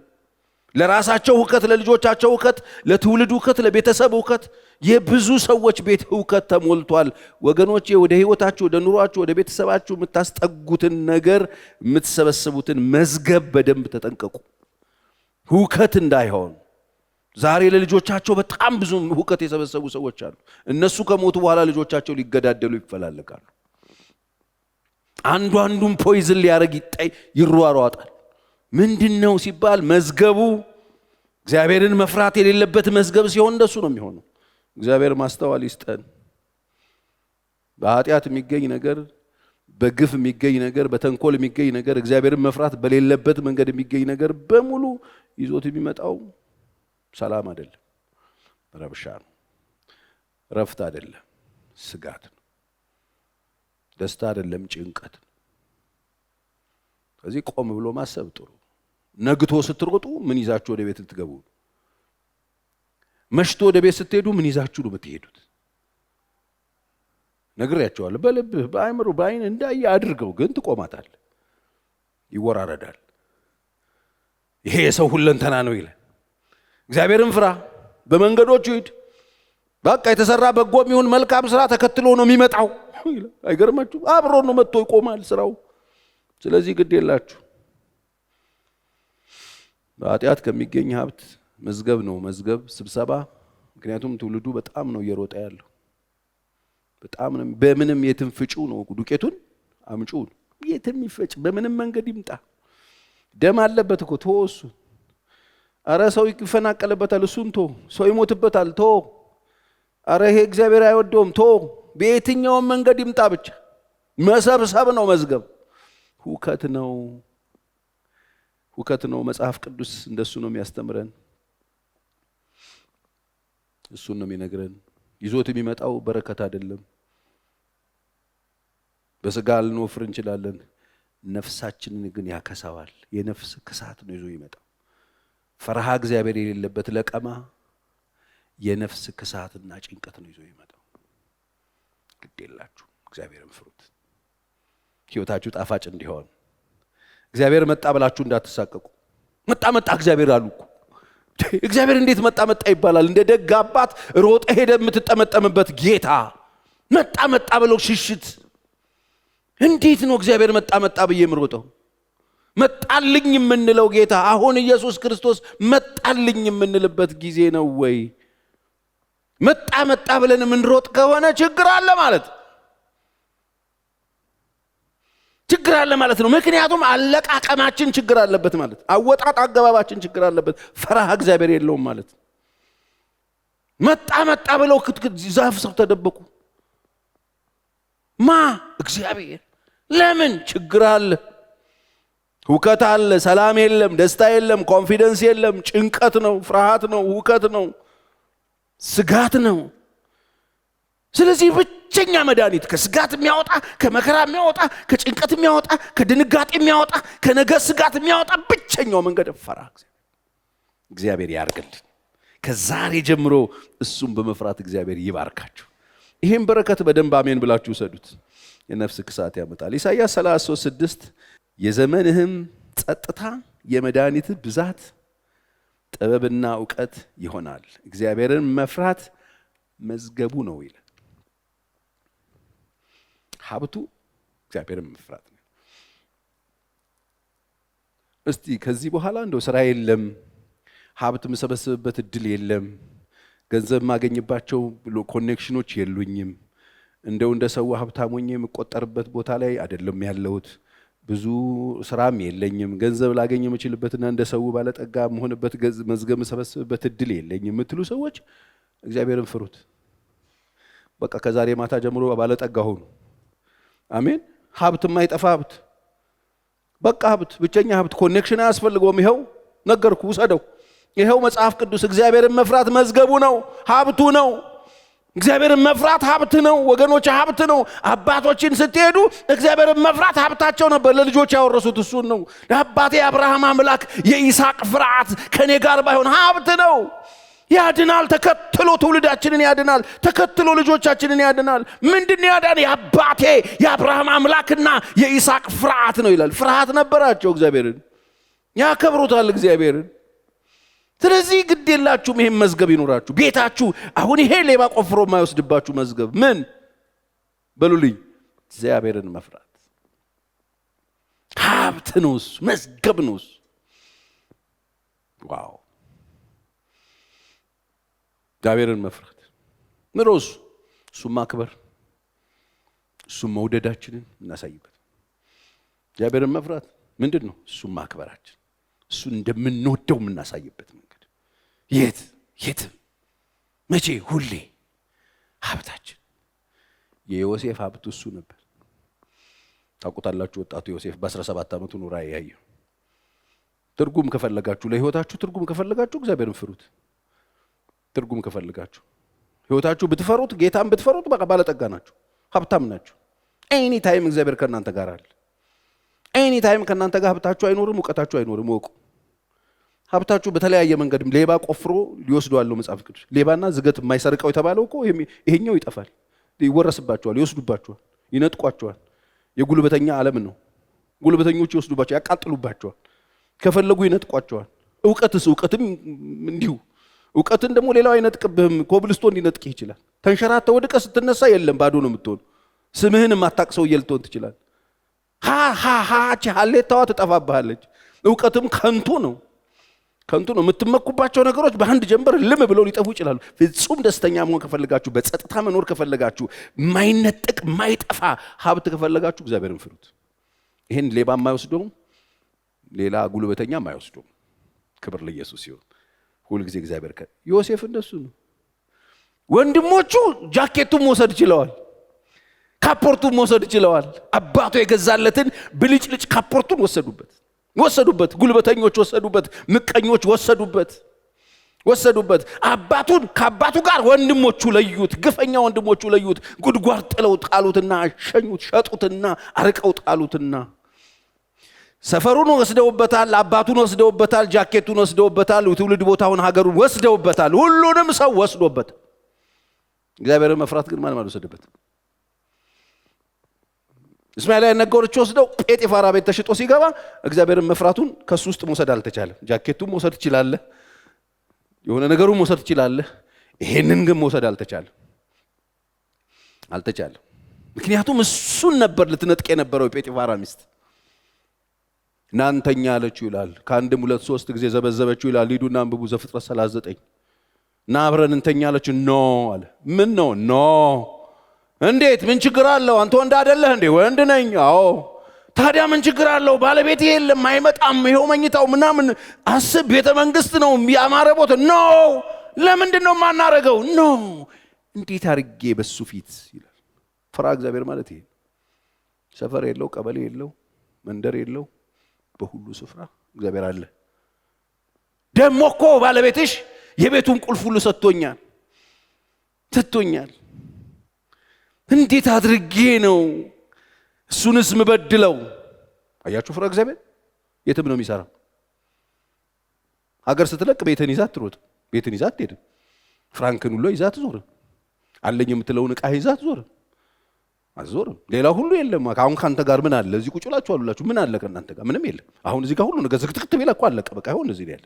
ለራሳቸው ሁከት፣ ለልጆቻቸው ሁከት፣ ለትውልድ ሁከት፣ ለቤተሰብ ሁከት። የብዙ ሰዎች ቤት ሁከት ተሞልቷል። ወገኖቼ ወደ ህይወታችሁ፣ ወደ ኑሯችሁ፣ ወደ ቤተሰባችሁ የምታስጠጉትን ነገር የምትሰበስቡትን መዝገብ በደንብ ተጠንቀቁ፣ ሁከት እንዳይሆን። ዛሬ ለልጆቻቸው በጣም ብዙ ሁከት የሰበሰቡ ሰዎች አሉ። እነሱ ከሞቱ በኋላ ልጆቻቸው ሊገዳደሉ ይፈላልጋሉ። አንዱ አንዱን ፖይዝን ሊያረግ ይሯሯጣል። ምንድነው ሲባል መዝገቡ እግዚአብሔርን መፍራት የሌለበት መዝገብ ሲሆን እንደሱ ነው የሚሆነው። እግዚአብሔር ማስተዋል ይስጠን። በኃጢአት የሚገኝ ነገር፣ በግፍ የሚገኝ ነገር፣ በተንኮል የሚገኝ ነገር፣ እግዚአብሔርን መፍራት በሌለበት መንገድ የሚገኝ ነገር በሙሉ ይዞት የሚመጣው ሰላም አይደለም፣ ረብሻ ነው። ረፍት አይደለም፣ ስጋት ነው። ደስታ አይደለም፣ ጭንቀት ነው። ስለዚህ ቆም ብሎ ማሰብ ጥሩ። ነግቶ ስትሮጡ ምን ይዛችሁ ወደ ቤት ልትገቡ? መሽቶ ወደ ቤት ስትሄዱ ምን ይዛችሁ ነው የምትሄዱት? ነግሬያቸዋለሁ። በልብህ በአእምሮ በአይን እንዳየ አድርገው፣ ግን ትቆማታል። ይወራረዳል። ይሄ የሰው ሁለንተና ነው ይላል። እግዚአብሔርን ፍራ፣ በመንገዶቹ ሂድ። በቃ የተሰራ በጎም ይሁን መልካም ስራ ተከትሎ ነው የሚመጣው። አይገርማችሁ? አብሮ ነው መጥቶ ይቆማል ስራው። ስለዚህ ግድ የላችሁ። በኃጢአት ከሚገኝ ሀብት መዝገብ ነው መዝገብ ስብሰባ። ምክንያቱም ትውልዱ በጣም ነው እየሮጠ ያለው። በጣም ነው። በምንም የትም ፍጩ ነው ዱቄቱን አምጩ። የትም ይፈጭ፣ በምንም መንገድ ይምጣ። ደም አለበት እኮ ተወሱ። አረ ሰው ይፈናቀልበታል፣ እሱን ቶ ሰው ይሞትበታል፣ ቶ አረ ይሄ እግዚአብሔር አይወደውም፣ ቶ በየትኛውም መንገድ ይምጣ፣ ብቻ መሰብሰብ ነው መዝገብ። ሁከት ነው፣ ሁከት ነው። መጽሐፍ ቅዱስ እንደሱ ነው የሚያስተምረን፣ እሱን ነው የሚነግረን። ይዞት የሚመጣው በረከት አይደለም። በስጋ ልንወፍር እንችላለን፣ ነፍሳችንን ግን ያከሳዋል። የነፍስ ክሳት ነው ይዞ ይመጣው። ፈርሃ እግዚአብሔር የሌለበት ለቀማ የነፍስ ክሳትና ጭንቀት ነው ይዞ ይመጣው። ግድ የላችሁ፣ እግዚአብሔርን ፍሩት። ሕይወታችሁ ጣፋጭ እንዲሆን እግዚአብሔር መጣ ብላችሁ እንዳትሳቀቁ። መጣ መጣ እግዚአብሔር አሉ እኮ። እግዚአብሔር እንዴት መጣ መጣ ይባላል? እንደ ደግ አባት ሮጠ ሄደ የምትጠመጠምበት ጌታ መጣ መጣ ብለው ሽሽት። እንዴት ነው እግዚአብሔር መጣ መጣ ብዬ የምሮጠው? መጣልኝ የምንለው ጌታ አሁን ኢየሱስ ክርስቶስ መጣልኝ የምንልበት ጊዜ ነው ወይ? መጣ መጣ ብለን የምንሮጥ ከሆነ ችግር አለ ማለት ችግር አለ ማለት ነው። ምክንያቱም አለቃቀማችን ችግር አለበት ማለት፣ አወጣጥ አገባባችን ችግር አለበት። ፈራህ እግዚአብሔር የለውም ማለት። መጣ መጣ ብለው ክትክት ዛፍ ስር ተደበቁ። ማ እግዚአብሔር። ለምን? ችግር አለ፣ ሁከት አለ፣ ሰላም የለም፣ ደስታ የለም፣ ኮንፊደንስ የለም፣ ጭንቀት ነው፣ ፍርሃት ነው፣ ሁከት ነው፣ ስጋት ነው። ስለዚህ ብቸኛ መድኃኒት ከስጋት የሚያወጣ ከመከራ የሚያወጣ ከጭንቀት የሚያወጣ ከድንጋጤ የሚያወጣ ከነገ ስጋት የሚያወጣ ብቸኛው መንገድ ፈራህ እግዚአብሔር ያርግልን። ከዛሬ ጀምሮ እሱም በመፍራት እግዚአብሔር ይባርካችሁ። ይሄን በረከት በደንብ አሜን ብላችሁ ሰዱት። የነፍስ ክሳት ያመጣል። ኢሳይያስ 33:6 የዘመንህም ጸጥታ የመድኃኒትህ ብዛት ጥበብና ዕውቀት ይሆናል፣ እግዚአብሔርን መፍራት መዝገቡ ነው ይላል። ሀብቱ እግዚአብሔርን መፍራት ነው። እስቲ ከዚህ በኋላ እንደው ስራ የለም፣ ሀብት መሰበሰብበት እድል የለም፣ ገንዘብ ማገኝባቸው ኮኔክሽኖች የሉኝም፣ እንደው እንደ ሰው ሀብታም ሆኜ የምቆጠርበት ቦታ ላይ አይደለም ያለሁት፣ ብዙ ስራም የለኝም፣ ገንዘብ ላገኝ የምችልበትና እንደ ሰው ባለጠጋ መሆንበት መዝገብ መሰበሰብበት እድል የለኝም የምትሉ ሰዎች እግዚአብሔርን ፍሩት። በቃ ከዛሬ ማታ ጀምሮ ባለጠጋ ሁኑ። አሜን። ሀብት የማይጠፋ ሀብት፣ በቃ ሀብት፣ ብቸኛ ሀብት፣ ኮኔክሽን አያስፈልገውም። ይኸው ነገርኩ፣ ውሰደው። ይኸው መጽሐፍ ቅዱስ እግዚአብሔርን መፍራት መዝገቡ ነው፣ ሀብቱ ነው። እግዚአብሔርን መፍራት ሀብት ነው ወገኖች፣ ሀብት ነው። አባቶችን ስትሄዱ እግዚአብሔርን መፍራት ሀብታቸው ነበር፣ ለልጆች ያወረሱት እሱን ነው። ለአባቴ አብርሃም አምላክ የይስሐቅ ፍርሃት ከኔ ጋር ባይሆን ሀብት ነው። ያድናል፣ ተከትሎ ትውልዳችንን ያድናል፣ ተከትሎ ልጆቻችንን ያድናል። ምንድን ያዳን? የአባቴ የአብርሃም አምላክና የይስሐቅ ፍርሃት ነው ይላል። ፍርሃት ነበራቸው፣ እግዚአብሔርን ያከብሩታል እግዚአብሔርን። ስለዚህ ግድ የላችሁም ይሄን መዝገብ ይኖራችሁ ቤታችሁ። አሁን ይሄ ሌባ ቆፍሮ የማይወስድባችሁ መዝገብ ምን በሉልኝ? እግዚአብሔርን መፍራት ሀብት ነው፣ እሱ መዝገብ ነው እሱ። ዋው! እግዚአብሔርን መፍራት ምሮስ እሱን ማክበር፣ እሱን መውደዳችንን እናሳይበት። እግዚአብሔርን መፍራት ምንድን ነው? እሱን ማክበራችን፣ እሱን እንደምንወደው የምናሳይበት መንገድ። የትም መቼ ሁሌ ሀብታችን። የዮሴፍ ሀብት እሱ ነበር። ታውቁታላችሁ። ወጣቱ ዮሴፍ በ17 ዓመቱ ነው ራእይ ያየው። ትርጉም ከፈለጋችሁ ለህይወታችሁ ትርጉም ከፈለጋችሁ እግዚአብሔርን ፍሩት። ትርጉም ከፈለጋችሁ ህይወታችሁ ብትፈሩት፣ ጌታን ብትፈሩት በቃ ባለጠጋ ናችሁ፣ ሀብታም ናችሁ። ኤኒ ታይም እግዚአብሔር ከእናንተ ጋር አለ። ኤኒ ታይም ከእናንተ ጋር ሀብታችሁ አይኖርም፣ እውቀታችሁ አይኖርም። ወቁ። ሀብታችሁ በተለያየ መንገድ ሌባ ቆፍሮ ሊወስደዋለው መጽሐፍ ቅዱስ። ሌባና ዝገት የማይሰርቀው የተባለው እኮ ይሄኛው ይጠፋል፣ ይወረስባቸዋል፣ ይወስዱባቸዋል፣ ይነጥቋቸዋል። የጉልበተኛ ዓለም ነው። ጉልበተኞች ይወስዱባቸዋል፣ ያቃጥሉባቸዋል፣ ከፈለጉ ይነጥቋቸዋል። እውቀትም እንዲሁ። እውቀትን ደግሞ ሌላው አይነጥቅብህም፣ ኮብልስቶን ሊነጥቅህ ይችላል። ተንሸራተ ወድቀህ ስትነሳ የለም ባዶ ነው የምትሆን። ስምህን የማታቅሰው ልትሆን ትችላል። ሀሌታዋ ትጠፋብሃለች። እውቀትም ከንቱ ነው። የምትመኩባቸው ነገሮች በአንድ ጀንበር ልም ብለው ሊጠፉ ይችላሉ። ፍጹም ደስተኛ መሆን ከፈለጋችሁ፣ በጸጥታ መኖር ከፈለጋችሁ፣ ማይነጥቅ ማይጠፋ ሀብት ከፈለጋችሁ እግዚአብሔርን ፍሩት። ይሄን ሌባ የማይወስደው ሌላ ጉልበተኛ የማይወስደው። ክብር ለኢየሱስ ይሁን። ሁልጊዜ እግዚአብሔር ዮሴፍ እንደሱ ነው። ወንድሞቹ ጃኬቱን መውሰድ ይችላል፣ ካፖርቱን መውሰድ ይችላል። አባቱ የገዛለትን ብልጭልጭ ካፖርቱን ወሰዱበት። ጉልበተኞች ወሰዱበት፣ ምቀኞች ወሰዱበት። ከአባቱ ጋር ወንድሞቹ ለዩት፣ ግፈኛ ወንድሞቹ ለዩት። ጉድጓድ ጥለው ጣሉትና ሸኙት፣ ሸጡትና አርቀው ጣሉትና ሰፈሩን ወስደውበታል፣ አባቱን ወስደውበታል፣ ጃኬቱን ወስደውበታል፣ ትውልድ ቦታውን ሀገሩን ወስደውበታል። ሁሉንም ሰው ወስዶበት። እግዚአብሔርን መፍራት ግን ማንም አልወሰደበት። እስማኤላውያን ነገሮች ወስደው ጴጢፋራ ቤት ተሽጦ ሲገባ እግዚአብሔርን መፍራቱን ከሱ ውስጥ መውሰድ አልተቻለም። ጃኬቱን መውሰድ ትችላለህ፣ የሆነ ነገሩን መውሰድ ትችላለህ። ይሄንን ግን መውሰድ አልተቻለም። ምክንያቱም እሱን ነበር ልትነጥቅ የነበረው የጴጢፋራ ሚስት። እናንተኛ አለችው ይላል። ከአንድም 2-3 ጊዜ ዘበዘበችው ይላል። ሂዱና አንብቡ ዘፍጥረት 39። እና አብረን እንተኛ አለችው። ኖ አለ። ምን ነው ኖ? እንዴት? ምን ችግር አለው? አንተ ወንድ አይደለህ እንዴ? ወንድ ነኝ። አዎ። ታዲያ ምን ችግር አለው? ባለቤት የለም አይመጣም፣ ይሄው መኝታው ምናምን አስብ፣ ቤተ መንግስት ነው ያማረ ቦታ። ኖ ለምንድን ነው የማናረገው? ኖ እንዴት አድርጌ በሱ ፊት ይላል። ፍራ እግዚአብሔር ማለት ይሄ። ሰፈር የለው፣ ቀበሌ የለው፣ መንደር የለው፣ በሁሉ ስፍራ እግዚአብሔር አለ። ደሞ እኮ ባለቤትሽ የቤቱን ቁልፍ ሁሉ ሰጥቶኛል። እንዴት አድርጌ ነው እሱንስ ምበድለው? አያችሁ፣ ፍራ እግዚአብሔር የትም ነው የሚሰራው። ሀገር ስትለቅ ቤትን ይዛት ትሮጥ፣ ቤትን ይዛት ትሄድ፣ ፍራንክን ሁሉ ይዛት ዞር፣ አለኝ የምትለውን ዕቃ ይዛት ዞር። አዞርም ሌላ ሁሉ የለም። አሁን ካንተ ጋር ምን አለ? እዚህ ቁጭ ብላችሁ አሉላችሁ። ምን አለ ከእናንተ ጋር? ምንም የለም። አሁን እዚህ ጋር ሁሉ ነገር ዝክትክት ቢል እኮ አለቀ በቃ። ይሁን እዚህ ያለ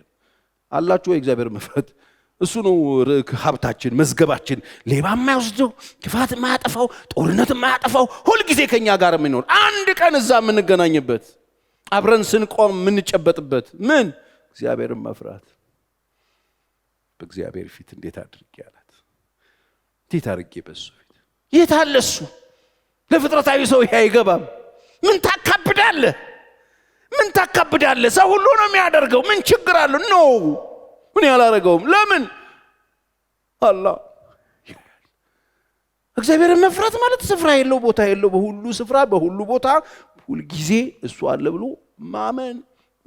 አላችሁ ወይ? እግዚአብሔር መፍራት እሱ ነው ሀብታችን፣ መዝገባችን። ሌባ የማይወስደው፣ ክፋት የማያጠፋው፣ ጦርነት የማያጠፋው፣ ሁልጊዜ ከኛ ጋር የሚኖር አንድ ቀን እዛ የምንገናኝበት፣ አብረን ስንቆም የምንጨበጥበት ምን? እግዚአብሔርን መፍራት። በእግዚአብሔር ፊት እንዴት አድርጌ አላት። እንዴት አድርጌ በሱ ፊት የት አለ እሱ? ለፍጥረታዊ ሰው ይሄ አይገባም። ምን ታካብዳለህ? ሰው ሁሉ ነው የሚያደርገው። ምን ችግር አለው? ኖ ምን ያላረገውም። ለምን? አላህ። እግዚአብሔርን መፍራት ማለት ስፍራ የለው ቦታ የለው፣ በሁሉ ስፍራ በሁሉ ቦታ ሁሉ ጊዜ እሱ አለ ብሎ ማመን፣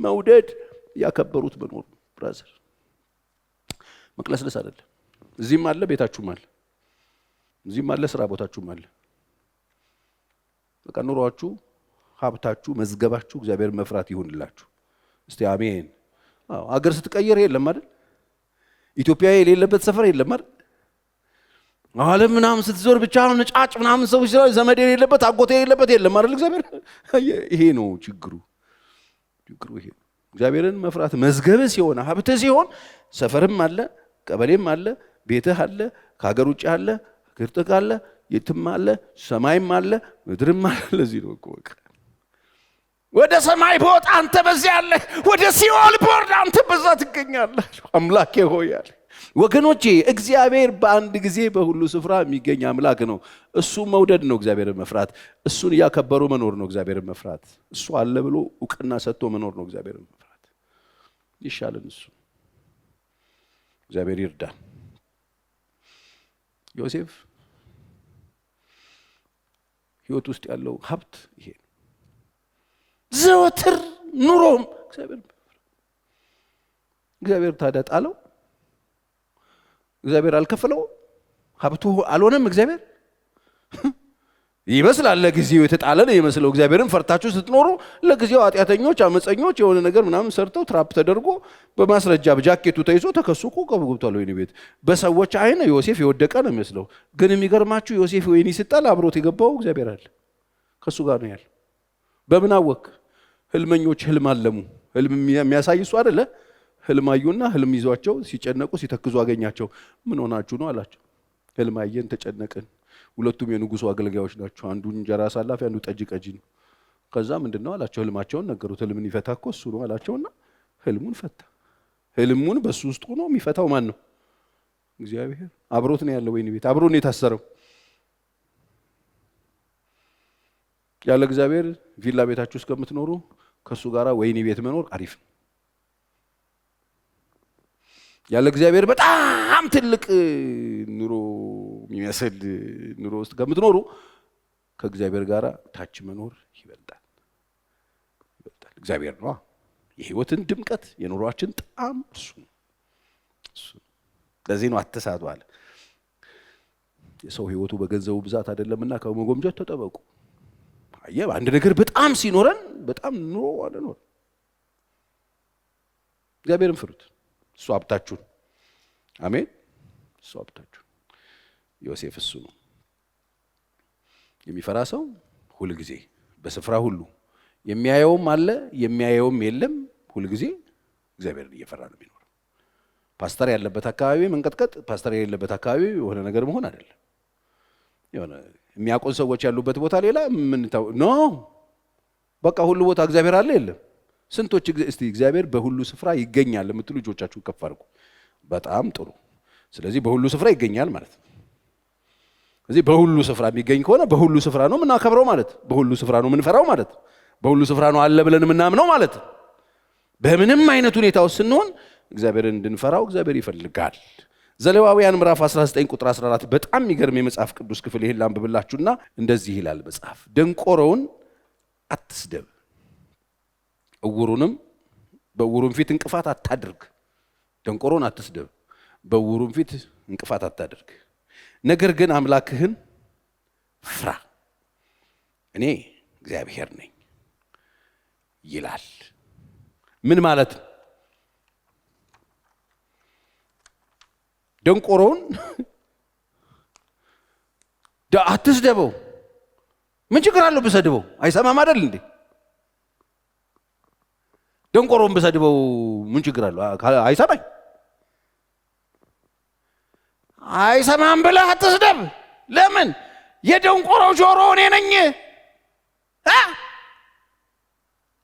መውደድ፣ ያከበሩት መኖር። ብራዘር መቅለስለስ አይደለም። እዚህም አለ፣ ቤታችሁም አለ፣ እዚህም አለ፣ ስራ ቦታችሁም አለ። በቃ ኑሯችሁ፣ ሀብታችሁ፣ መዝገባችሁ እግዚአብሔርን መፍራት ይሁንላችሁ። እስቲ አሜን። አገር ስትቀየር የለም አይደል? ኢትዮጵያ የሌለበት ሰፈር የለም አይደል? ዓለም ምናምን ስትዞር ብቻ ነጫጭ ምናምን ሰው ይችላል፣ ዘመድ የሌለበት አጎቴ የሌለበት የለም አይደል? እግዚአብሔር ይሄ ነው ችግሩ ይሄ ነው። እግዚአብሔርን መፍራት መዝገብ ሲሆን፣ ሀብት ሲሆን፣ ሰፈርም አለ፣ ቀበሌም አለ፣ ቤትህ አለ፣ ከሀገር ውጭ አለ፣ ግርጥቅ አለ፣ የትም አለ፣ ሰማይም አለ፣ ምድርም አለ። ለዚህ ነው እኮ ወደ ሰማይ ቦት አንተ በዚያ አለ፣ ወደ ሲኦል ቦርድ አንተ በዛ ትገኛለህ። አምላኬ ሆይ አለ። ወገኖቼ እግዚአብሔር በአንድ ጊዜ በሁሉ ስፍራ የሚገኝ አምላክ ነው። እሱ መውደድ ነው እግዚአብሔርን መፍራት። እሱን እያከበሩ መኖር ነው እግዚአብሔርን መፍራት። እሱ አለ ብሎ እውቅና ሰጥቶ መኖር ነው እግዚአብሔርን መፍራት። ይሻልን እሱ። እግዚአብሔር ይርዳን። ዮሴፍ ህይወት ውስጥ ያለው ሀብት ይሄ ነው። ዘወትር ኑሮም እግዚአብሔር ታዲያ ጣለው? እግዚአብሔር አልከፈለው? ሀብቱ አልሆነም? እግዚአብሔር ይመስላል ለጊዜው የተጣለ ነው ይመስለው። እግዚአብሔርን ፈርታችሁ ስትኖሩ ለጊዜው ኃጢአተኞች፣ አመፀኞች የሆነ ነገር ምናምን ሰርተው ትራፕ ተደርጎ በማስረጃ በጃኬቱ ተይዞ ተከሱቆ ገብቷል ወይኒ ቤት። በሰዎች አይን ዮሴፍ የወደቀ ነው የሚመስለው። ግን የሚገርማችሁ ዮሴፍ ወይኒ ሲጣል አብሮት የገባው እግዚአብሔር አለ፣ ከሱ ጋር ነው ያለው። በምን አወቅ? ህልመኞች ህልም አለሙ። ህልም የሚያሳይ እሱ አይደለ? ህልም አዩና ህልም ይዟቸው ሲጨነቁ ሲተክዙ አገኛቸው። ምን ሆናችሁ ነው አላቸው። ህልም አየን ተጨነቅን። ሁለቱም የንጉሱ አገልጋዮች ናቸው። አንዱ እንጀራ አሳላፊ፣ አንዱ ጠጅ ቀጂ ነው። ከዛ ምንድነው አላቸው። ህልማቸውን ነገሩት። ህልምን ይፈታ እኮ እሱ ነው አላቸውና ህልሙን ፈታ። ህልሙን በሱ ውስጥ ሆኖ የሚፈታው ማን ነው? እግዚአብሔር። አብሮት ነው ያለው ወይኒ ቤት፣ አብሮ ነው የታሰረው። ያለ እግዚአብሔር ቪላ ቤታችሁ እስከምትኖሩ ከሱ ጋራ ወይኒ ቤት መኖር አሪፍ ነው። ያለ እግዚአብሔር በጣም ትልቅ ኑሮ የሚመስል ኑሮ ውስጥ ከምትኖሩ ከእግዚአብሔር ጋር ታች መኖር ይበልጣል። እግዚአብሔር ነው የህይወትን ድምቀት የኑሯችን ጣዕም እሱ ነው። ለዚህ ነው አትሳቱ አለ። የሰው ህይወቱ በገንዘቡ ብዛት አይደለምና ከመጎምጀት ተጠበቁ። አየህ፣ አንድ ነገር በጣም ሲኖረን በጣም ኑሮ አለኖር። እግዚአብሔርን ፍሩት፣ እሱ ሀብታችሁን። አሜን። እሱ ሀብታችሁን። ዮሴፍ እሱ ነው። የሚፈራ ሰው ሁል ጊዜ በስፍራ ሁሉ የሚያየውም አለ የሚያየውም የለም፣ ሁል ጊዜ እግዚአብሔርን እየፈራ ነው የሚኖረው። ፓስተር ያለበት አካባቢ መንቀጥቀጥ፣ ፓስተር የሌለበት አካባቢ የሆነ ነገር መሆን አይደለም። የሆነ የሚያውቁን ሰዎች ያሉበት ቦታ ሌላ ምን ኖ፣ በቃ ሁሉ ቦታ እግዚአብሔር አለ የለም። ስንቶች እስቲ እግዚአብሔር በሁሉ ስፍራ ይገኛል የምትሉ ልጆቻችሁ ከፍ አድርጉ። በጣም ጥሩ። ስለዚህ በሁሉ ስፍራ ይገኛል ማለት ነው። ስለዚህ በሁሉ ስፍራ የሚገኝ ከሆነ በሁሉ ስፍራ ነው የምናከብረው ማለት፣ በሁሉ ስፍራ ነው የምንፈራው ማለት፣ በሁሉ ስፍራ ነው አለ ብለን የምናምነው ማለት። በምንም አይነት ሁኔታ ውስጥ ስንሆን እግዚአብሔርን እንድንፈራው እግዚአብሔር ይፈልጋል። ዘሌዋውያን ምዕራፍ 19 ቁጥር 14 በጣም የሚገርም የመጽሐፍ ቅዱስ ክፍል። ይሄን ላንብብላችሁና እንደዚህ ይላል መጽሐፍ፣ ደንቆሮውን አትስደብ፣ እውሩንም በእውሩም ፊት እንቅፋት አታድርግ። ደንቆሮን አትስደብ፣ በእውሩም ፊት እንቅፋት አታድርግ። ነገር ግን አምላክህን ፍራ፣ እኔ እግዚአብሔር ነኝ ይላል። ምን ማለት ነው? ደንቆሮውን አትስደበው። ምን ችግር አለው ብሰድበው? አይሰማም አይደል እንዴ? ደንቆሮውን ብሰድበው ምን ችግር አለው? አይሰማኝ። አይሰማም ብለህ አትስደብ። ለምን? የደንቆሮ ጆሮ እኔ ነኝ።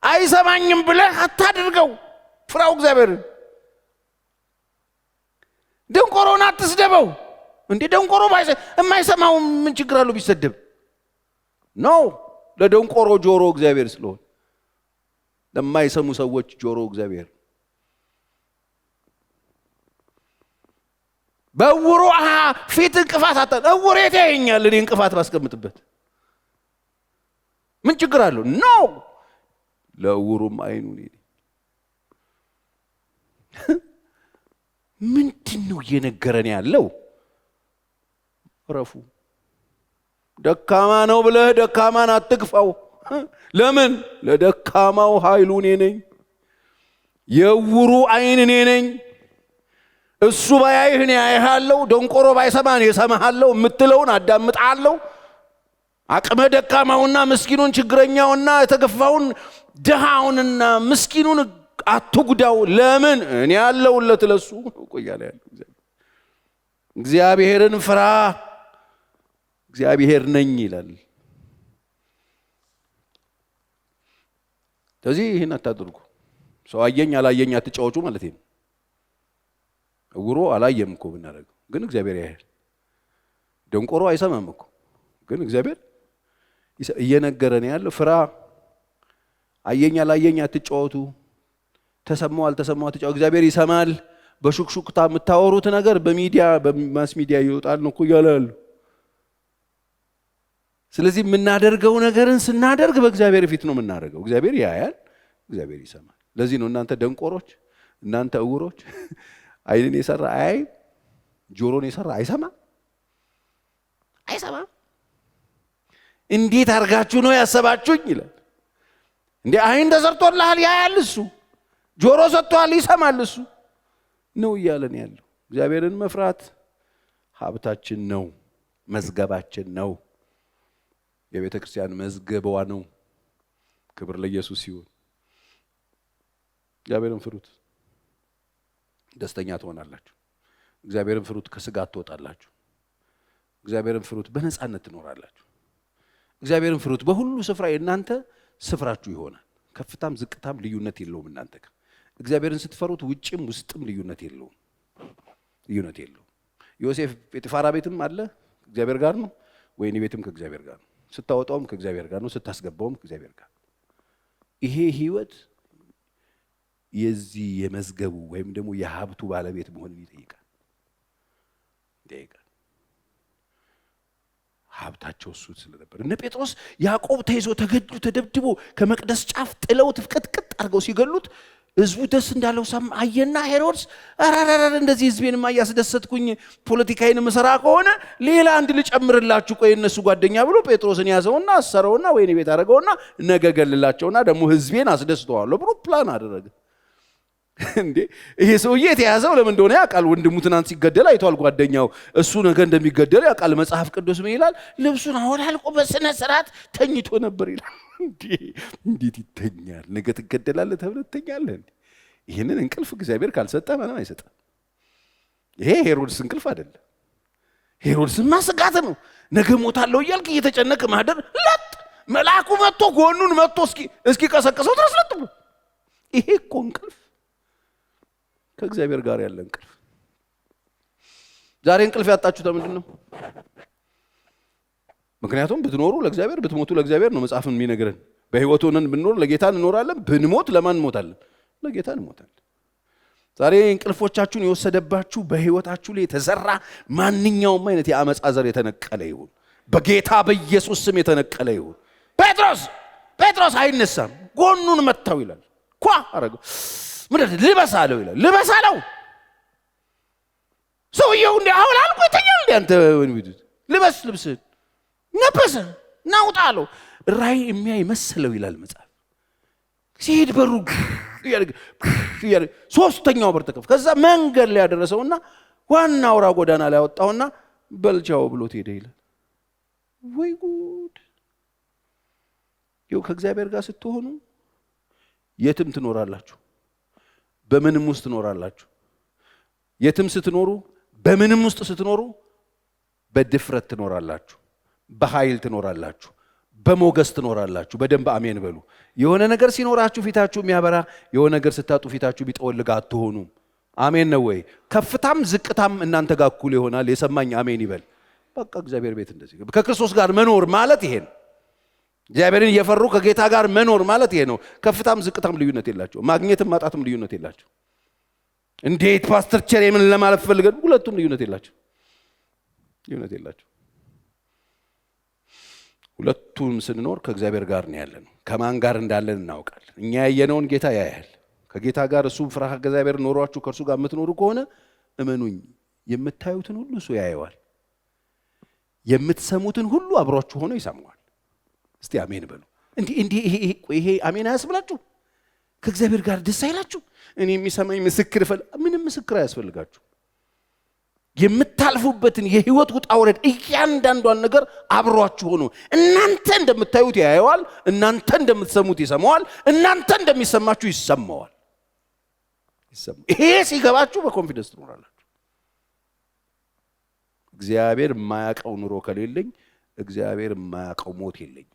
አይሰማኝም ብለህ አታድርገው። ፍራው እግዚአብሔርን። ደንቆሮን አትስደበው። እንዴ ደንቆሮ የማይሰማው ምን ችግር አለው ቢሰደብ? ነው ለደንቆሮ ጆሮ እግዚአብሔር ስለሆነ፣ ለማይሰሙ ሰዎች ጆሮ እግዚአብሔር። በእውሩ ፊት እንቅፋት አታ እውር የት ያየኛል? እኔ እንቅፋት ባስቀምጥበት ምን ችግር አለው? ነው ለእውሩም አይኑ ነኝ። ምንድን ነው እየነገረን ያለው? ረፉ። ደካማ ነው ብለህ ደካማን አትግፋው። ለምን? ለደካማው ኃይሉ እኔ ነኝ። የእውሩ አይን እኔ ነኝ። እሱ ባያይህ እኔ አያሃለሁ። ደንቆሮ ባይሰማህ እኔ እሰማሃለሁ። የምትለውን አዳምጣለሁ። አቅመ ደካማውና ምስኪኑን፣ ችግረኛውና የተገፋውን ድሃውንና ምስኪኑን አትጉዳው። ለምን? እኔ ያለሁለት ለሱ ቆያለ ያለው እግዚአብሔርን ፍራ፣ እግዚአብሔር ነኝ ይላል። ስለዚህ ይህን አታድርጉ። ሰው አየኝ አላየኝ አትጫወቹ ማለት ነው። እውሮ አላየም እኮ ብናደርገው ግን እግዚአብሔር ያያል። ደንቆሮ አይሰማም እኮ ግን እግዚአብሔር እየነገረን ያለው ፍራ፣ አየኝ አላየኝ አትጫወቱ፣ ተሰማው አልተሰማው አትጫወቱ። እግዚአብሔር ይሰማል። በሹክሹክታ የምታወሩት ነገር በሚዲያ በማስ ሚዲያ ይወጣል ነው እኮ እያለ ያለው። ስለዚህ የምናደርገው ነገርን ስናደርግ በእግዚአብሔር ፊት ነው የምናደርገው። እግዚአብሔር ያያል፣ እግዚአብሔር ይሰማል። ለዚህ ነው እናንተ ደንቆሮች፣ እናንተ እውሮች ዓይንን የሰራ አያይም፣ ጆሮን የሰራ አይሰማም። እንዴት አድርጋችሁ ነው ያሰባችሁኝ ይላል። እንዴ ዓይን ተሰርቶልሃል ያያል እሱ፣ ጆሮ ሰጥቷል ይሰማል እሱ ነው እያለን ያለው። እግዚአብሔርን መፍራት ሀብታችን ነው፣ መዝገባችን ነው፣ የቤተ ክርስቲያን መዝገቧ ነው። ክብር ለኢየሱስ ይሁን። እግዚአብሔርን ፍሩት፣ ደስተኛ ትሆናላችሁ። እግዚአብሔርን ፍሩት፣ ከስጋት ትወጣላችሁ። እግዚአብሔርን ፍሩት፣ በነፃነት ትኖራላችሁ። እግዚአብሔርን ፍሩት፣ በሁሉ ስፍራ የእናንተ ስፍራችሁ ይሆናል። ከፍታም ዝቅታም ልዩነት የለውም እናንተ ጋር። እግዚአብሔርን ስትፈሩት ውጭም ውስጥም ልዩነት የለውም። ዮሴፍ ጲጥፋራ ቤትም አለ እግዚአብሔር ጋር ነው፣ ወይኒ ቤትም ከእግዚአብሔር ጋር ነው። ስታወጣውም ከእግዚአብሔር ጋር ነው፣ ስታስገባውም ከእግዚአብሔር ጋር። ይሄ ህይወት የዚህ የመዝገቡ ወይም ደግሞ የሀብቱ ባለቤት መሆንን ይጠይቃል። ሀብታቸው እሱ ስለነበር እነ ጴጥሮስ ያዕቆብ ተይዞ ተገድሎ ተደብድቦ ከመቅደስ ጫፍ ጥለውት ፍቅጥቅጥ አድርገው ሲገሉት ህዝቡ ደስ እንዳለው ሰማ አየና ሄሮድስ አራራራ እንደዚህ ህዝቤንማ እያስደሰትኩኝ ፖለቲካዬን መስራ ከሆነ ሌላ አንድ ልጨምርላችሁ ቆይ እነሱ ጓደኛ ብሎ ጴጥሮስን ያዘውና አሰረውና ወይኔ ቤት አደረገውና ነገ ገልላቸውና ደግሞ ህዝቤን አስደስተዋለሁ ብሎ ፕላን አደረገ። እንዴ ይሄ ሰውዬ የተያዘው ለምን እንደሆነ ያውቃል። ወንድሙ ትናንት ሲገደል አይቷል ጓደኛው፣ እሱ ነገ እንደሚገደል ያውቃል። መጽሐፍ ቅዱስ ምን ይላል? ልብሱን አወላልቆ በስነ ስርዓት ተኝቶ ነበር ይላል። እንዴት ይተኛል? ነገ ትገደላለህ ተብለህ ትተኛለህ? ይህንን እንቅልፍ እግዚአብሔር ካልሰጠ ማንም አይሰጥም። ይሄ ሄሮድስ እንቅልፍ አይደለም። ሄሮድስማ ስጋት ነው። ነገ ሞታለሁ እያልክ እየተጨነቅ ማደር ለጥ መልአኩ መጥቶ ጎኑን መጥቶ እስኪ ቀሰቀሰው ድረስ ለጥ ብሎ ይሄ እኮ እንቅልፍ ከእግዚአብሔር ጋር ያለ እንቅልፍ። ዛሬ እንቅልፍ ያጣችሁት ምንድን ነው? ምክንያቱም ብትኖሩ ለእግዚአብሔር ብትሞቱ ለእግዚአብሔር ነው መጽሐፍን የሚነግረን። በህይወት ሆነን ብንኖር ለጌታ እንኖራለን፣ ብንሞት ለማን እንሞታለን? ለጌታ እንሞታለን። ዛሬ እንቅልፎቻችሁን የወሰደባችሁ በህይወታችሁ ላይ የተዘራ ማንኛውም አይነት የአመፃ ዘር የተነቀለ ይሁን፣ በጌታ በኢየሱስ ስም የተነቀለ ይሁን። ጴጥሮስ አይነሳም፣ ጎኑን መታው ይላል። ኳ አረገው ምንድን ልበሳለው ይላል። ልበሳለው ሰውየው እንደ አሁን አልቆ ይተኛል። እንደ አንተ ልበስ ልብስህን ነበሰ ናውጣለው ራእይ የሚያይ መሰለው ይላል መጽሐፍ። ሲሄድ በሩ ሶስተኛው በር ተከፈተ። ከዛ መንገድ ላይ ያደረሰውና ዋና አውራ ጎዳና ላይ ያወጣውና በልቻው ብሎት ሄደ ይላል። ወይ ጉድ! ይኸው ከእግዚአብሔር ጋር ስትሆኑ የትም ትኖራላችሁ፣ በምንም ውስጥ ትኖራላችሁ። የትም ስትኖሩ በምንም ውስጥ ስትኖሩ በድፍረት ትኖራላችሁ፣ በኃይል ትኖራላችሁ፣ በሞገስ ትኖራላችሁ። በደንብ አሜን በሉ። የሆነ ነገር ሲኖራችሁ ፊታችሁ የሚያበራ፣ የሆነ ነገር ስታጡ ፊታችሁ ቢጠወልግ አትሆኑም። አሜን ነው ወይ? ከፍታም ዝቅታም እናንተ ጋር እኩል ይሆናል። የሰማኝ አሜን ይበል። በቃ እግዚአብሔር ቤት እንደዚህ ከክርስቶስ ጋር መኖር ማለት ይሄ ነው። እግዚአብሔርን እየፈሩ ከጌታ ጋር መኖር ማለት ይሄ ነው። ከፍታም ዝቅታም ልዩነት የላቸው፣ ማግኘትም ማጣትም ልዩነት የላቸው። እንዴት ፓስተር ቸር ምን ለማለት ፈልገን? ሁለቱም ልዩነት የላቸው። ሁለቱም ስንኖር ከእግዚአብሔር ጋር ነው ያለነው። ከማን ጋር እንዳለን እናውቃለን። እኛ ያየነውን ጌታ ያያል። ከጌታ ጋር እሱ ፍርሃተ እግዚአብሔር ኖሯችሁ ከእርሱ ጋር የምትኖሩ ከሆነ እመኑኝ የምታዩትን ሁሉ እሱ ያየዋል። የምትሰሙትን ሁሉ አብሯችሁ ሆኖ ይሰማዋል። እስቲ አሜን በሉ። ይሄ አሜን አያስብላችሁ? ከእግዚአብሔር ጋር ደስ አይላችሁ? እኔ የሚሰማኝ ምስክር ምንም ምስክር አያስፈልጋችሁ። የምታልፉበትን የህይወት ውጣ ውረድ እያንዳንዷን ነገር አብሯችሁ ሆኖ እናንተ እንደምታዩት ያየዋል፣ እናንተ እንደምትሰሙት ይሰማዋል፣ እናንተ እንደሚሰማችሁ ይሰማዋል። ይሄ ሲገባችሁ በኮንፊደንስ ትኖራላችሁ። እግዚአብሔር የማያውቀው ኑሮ ከሌለኝ እግዚአብሔር የማያውቀው ሞት የለኝ።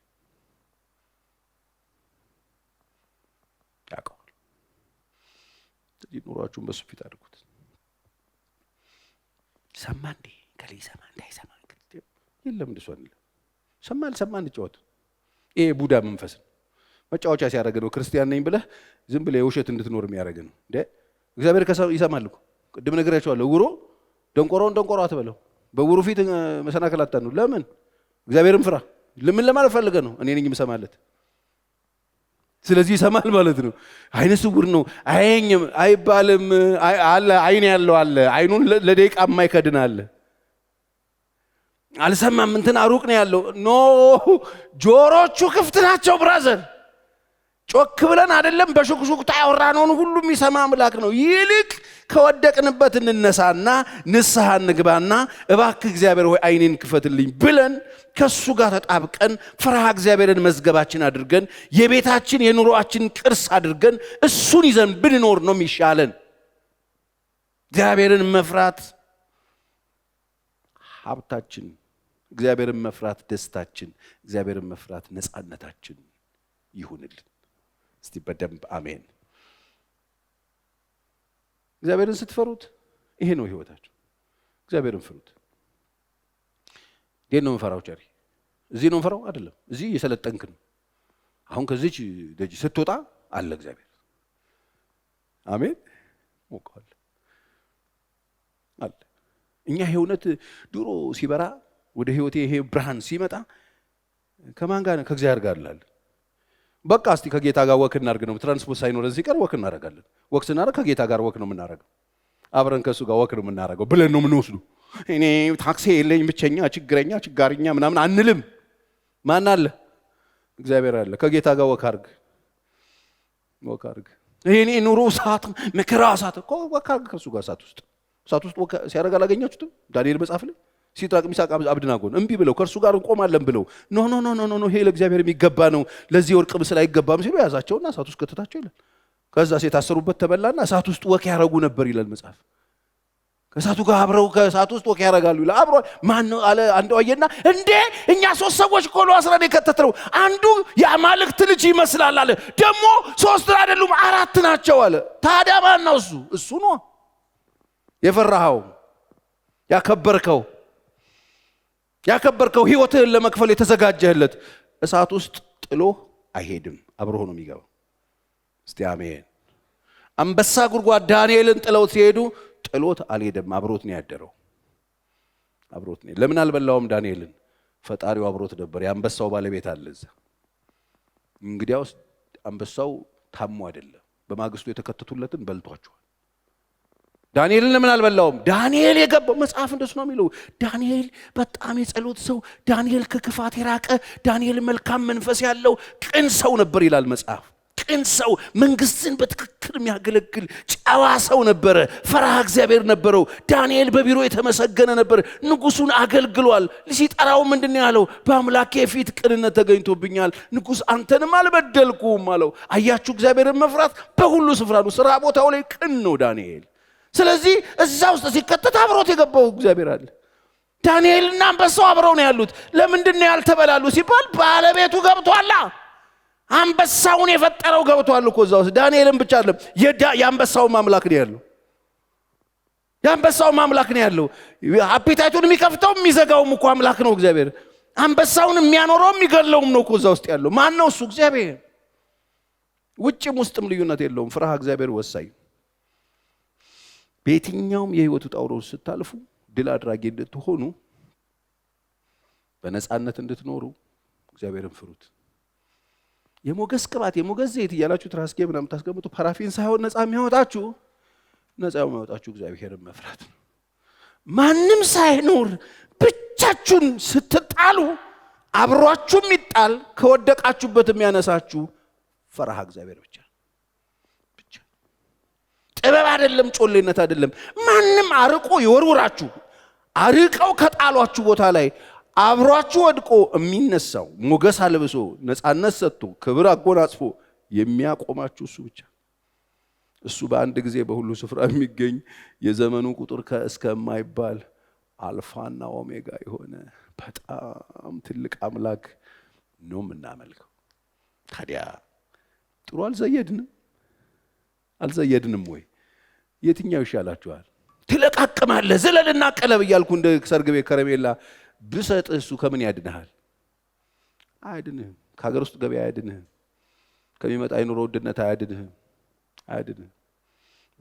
ያውቀዋል። ስለዚህ ኑሯችሁን በሱ ፊት አድርጉት። ሰማ እንዴ ከሌ ሰማ እንዳይሰማ የለም እንደሱ አይደለም። ሰማ አልሰማ እንጫወት። ይሄ ቡዳ መንፈስ ነው። መጫወቻ ሲያደርግ ነው። ክርስቲያን ነኝ ብለህ ዝም ብለህ የውሸት እንድትኖር የሚያደርግ ነው። እንዴ እግዚአብሔር ይሰማል እኮ። ቅድም ነግሬያቸዋለሁ። ዕውሮ ደንቆሮውን ደንቆሮ አትበለው። በዕውሩ ፊት መሰናከል አታኑ። ለምን? እግዚአብሔርን ፍራ። ለምን ለማለት ፈልገ ነው? እኔ ነኝ የምሰማለት። ስለዚህ ይሰማል ማለት ነው። አይነ ስውር ነው አያየኝም አይባልም። አለ አይን ያለው አለ፣ አይኑን ለደቂቃ የማይከድን አለ። አልሰማም እንትን አሩቅ ነው ያለው። ኖ ጆሮቹ ክፍት ናቸው ብራዘር። ጮክ ብለን አይደለም በሹክሹክታ ያወራነውን ሁሉ የሚሰማ አምላክ ነው። ይልቅ ከወደቅንበት እንነሳና ንስሐ እንግባና እባክህ እግዚአብሔር ሆይ አይኔን ክፈትልኝ ብለን ከሱ ጋር ተጣብቀን ፍርሃ እግዚአብሔርን መዝገባችን አድርገን የቤታችን የኑሮአችን ቅርስ አድርገን እሱን ይዘን ብንኖር ነው የሚሻለን። እግዚአብሔርን መፍራት ሀብታችን፣ እግዚአብሔርን መፍራት ደስታችን፣ እግዚአብሔርን መፍራት ነፃነታችን ይሁንልን። እስቲ በደንብ አሜን። እግዚአብሔርን ስትፈሩት ይሄ ነው ህይወታችሁ። እግዚአብሔርን ፍሩት። እንዴት ነው የምንፈራው? ቸሪ እዚህ ነው የምንፈራው አይደለም። እዚህ እየሰለጠንክ ነው። አሁን ከዚች ደጅ ስትወጣ አለ እግዚአብሔር። አሜን ሞቀዋል አለ። እኛ ህይወት ድሮ ሲበራ ወደ ህይወቴ ይሄ ብርሃን ሲመጣ ከማን ጋር? ከእግዚአብሔር ጋር አለ። በቃ እስቲ ከጌታ ጋር ወክ እናርግ ነው። ትራንስፖርት ሳይኖረን ሲቀር ወክ እናረጋለን። ወክ ስናረግ ከጌታ ጋር ወክ ነው የምናረገው። አብረን ከሱ ጋር ወክ ነው የምናረገው ብለን ነው የምንወስዱ። እኔ ታክሲ የለኝ ብቸኛ ችግረኛ ችጋርኛ ምናምን አንልም። ማን አለ? እግዚአብሔር አለ። ከጌታ ጋር ወክ አርግ፣ ወክ አርግ። እኔ ኑሮ ሰዓት መከራ ሰዓት እኮ ወክ አርግ ከሱ ጋር ሰዓት ውስጥ ወክ ሲያደርግ አላገኛችሁትም? ዳንኤል መጽሐፍ ላይ ሲጥራቅ ሚሳቅ አብድናጎን እምቢ ብለው ከእርሱ ጋር እንቆማለን ብለው ኖ ኖ ኖ ኖ ኖ ይሄ ለእግዚአብሔር የሚገባ ነው፣ ለዚህ ወርቅ ምስል አይገባም ሲሉ ያዛቸውና እሳት ውስጥ ከተታቸው ይላል። ከዛ የታሰሩበት ተበላና እሳት ውስጥ ወክ ያረጉ ነበር ይላል መጽሐፍ። ከእሳቱ ጋር አብረው ከእሳት ውስጥ ወክ ያረጋሉ ይላል። አብሮ ማን ነው አለ አንዱ አየና፣ እንዴ እኛ 3 ሰዎች እኮ ነው አስረን የከተትነው፣ አንዱ የአማልክት ልጅ ይመስላል አለ። ደግሞ 3 አይደሉም 4 ናቸው አለ። ታዲያ ማን ነው እሱ? እሱ ነው የፈራኸው ያከበርከው ህይወትህን ለመክፈል የተዘጋጀህለት እሳት ውስጥ ጥሎ አይሄድም፣ አብሮህ ነው የሚገባው። እስቲ አሜን። አንበሳ ጉድጓድ ዳንኤልን ጥለው ሲሄዱ ጥሎት አልሄደም፣ አብሮት ነው ያደረው። አብሮት ነው። ለምን አልበላውም ዳንኤልን? ፈጣሪው አብሮት ነበር። የአንበሳው ባለቤት አለ እዛ። እንግዲያውስ አንበሳው ታሞ አይደለም፣ በማግስቱ የተከተቱለትን በልቷቸዋል። ዳንኤልን ለምን አልበላውም? ዳንኤል የገባው መጽሐፍ እንደሱ ነው የሚለው። ዳንኤል በጣም የጸሎት ሰው፣ ዳንኤል ከክፋት የራቀ፣ ዳንኤል መልካም መንፈስ ያለው ቅን ሰው ነበር ይላል መጽሐፍ። ቅን ሰው፣ መንግስትን በትክክል የሚያገለግል ጨዋ ሰው ነበረ። ፈራህ እግዚአብሔር ነበረው። ዳንኤል በቢሮ የተመሰገነ ነበር። ንጉሱን አገልግሏል። ሲጠራው ምንድን ነው ያለው? በአምላኬ ፊት ቅንነት ተገኝቶብኛል፣ ንጉስ አንተንም አልበደልኩም አለው። አያችሁ፣ እግዚአብሔርን መፍራት በሁሉ ስፍራ ነው። ስራ ቦታው ላይ ቅን ነው ዳንኤል። ስለዚህ እዛ ውስጥ ሲከተት አብሮት የገባው እግዚአብሔር አለ። ዳንኤልና አንበሳው አብረው ነው ያሉት። ለምንድን ነው ያልተበላሉ ሲባል ባለቤቱ ገብቷላ። አንበሳውን የፈጠረው ገብቷል እኮ እዛ ውስጥ። ዳንኤልን ብቻ አይደለም የአንበሳው ማምላክ ነው ያለው። የአንበሳው ማምላክ ነው ያለው። አፒታይቱን የሚከፍተው የሚዘጋውም እኮ አምላክ ነው እግዚአብሔር። አንበሳውን የሚያኖረው የሚገለውም ነው እኮ እዛ ውስጥ ያለው። ማን ነው እሱ? እግዚአብሔር። ውጭም ውስጥም ልዩነት የለውም። ፍርሃ እግዚአብሔር ወሳኝ። በየትኛውም የህይወቱ ጣውሮ ስታልፉ ድል አድራጊ እንድትሆኑ፣ በነፃነት እንድትኖሩ እግዚአብሔርን ፍሩት። የሞገስ ቅባት የሞገስ ዘይት እያላችሁ ትራስጌ ምናምን ታስቀምጡ ፓራፊን ሳይሆን ነፃ የሚያወጣችሁ እግዚአብሔርን መፍራት ነው። ማንም ሳይኖር ብቻችሁን ስትጣሉ አብሯችሁም ይጣል ከወደቃችሁበት የሚያነሳችሁ ፈራሃ እግዚአብሔር ብቻ። ጥበብ አይደለም፣ ጮሌነት አይደለም። ማንም አርቆ ይወርውራችሁ፣ አርቀው ከጣሏችሁ ቦታ ላይ አብሯችሁ ወድቆ የሚነሳው ሞገስ አልብሶ ነፃነት ሰጥቶ ክብር አጎናጽፎ የሚያቆማችሁ እሱ ብቻ። እሱ በአንድ ጊዜ በሁሉ ስፍራ የሚገኝ የዘመኑ ቁጥር ከእስከ የማይባል አልፋና ኦሜጋ የሆነ በጣም ትልቅ አምላክ ነው የምናመልከው። ታዲያ ጥሩ አልዘየድንም ወይ? የትኛው ይሻላችኋል? ትለቃቅማለህ። ዝለልና ቀለብ እያልኩ እንደ ሰርግ ቤት ከረሜላ ብሰጥህ እሱ ከምን ያድንሃል? አያድንህም። ከሀገር ውስጥ ገበያ አያድንህም። ከሚመጣ የኑሮ ውድነት አያድንህም።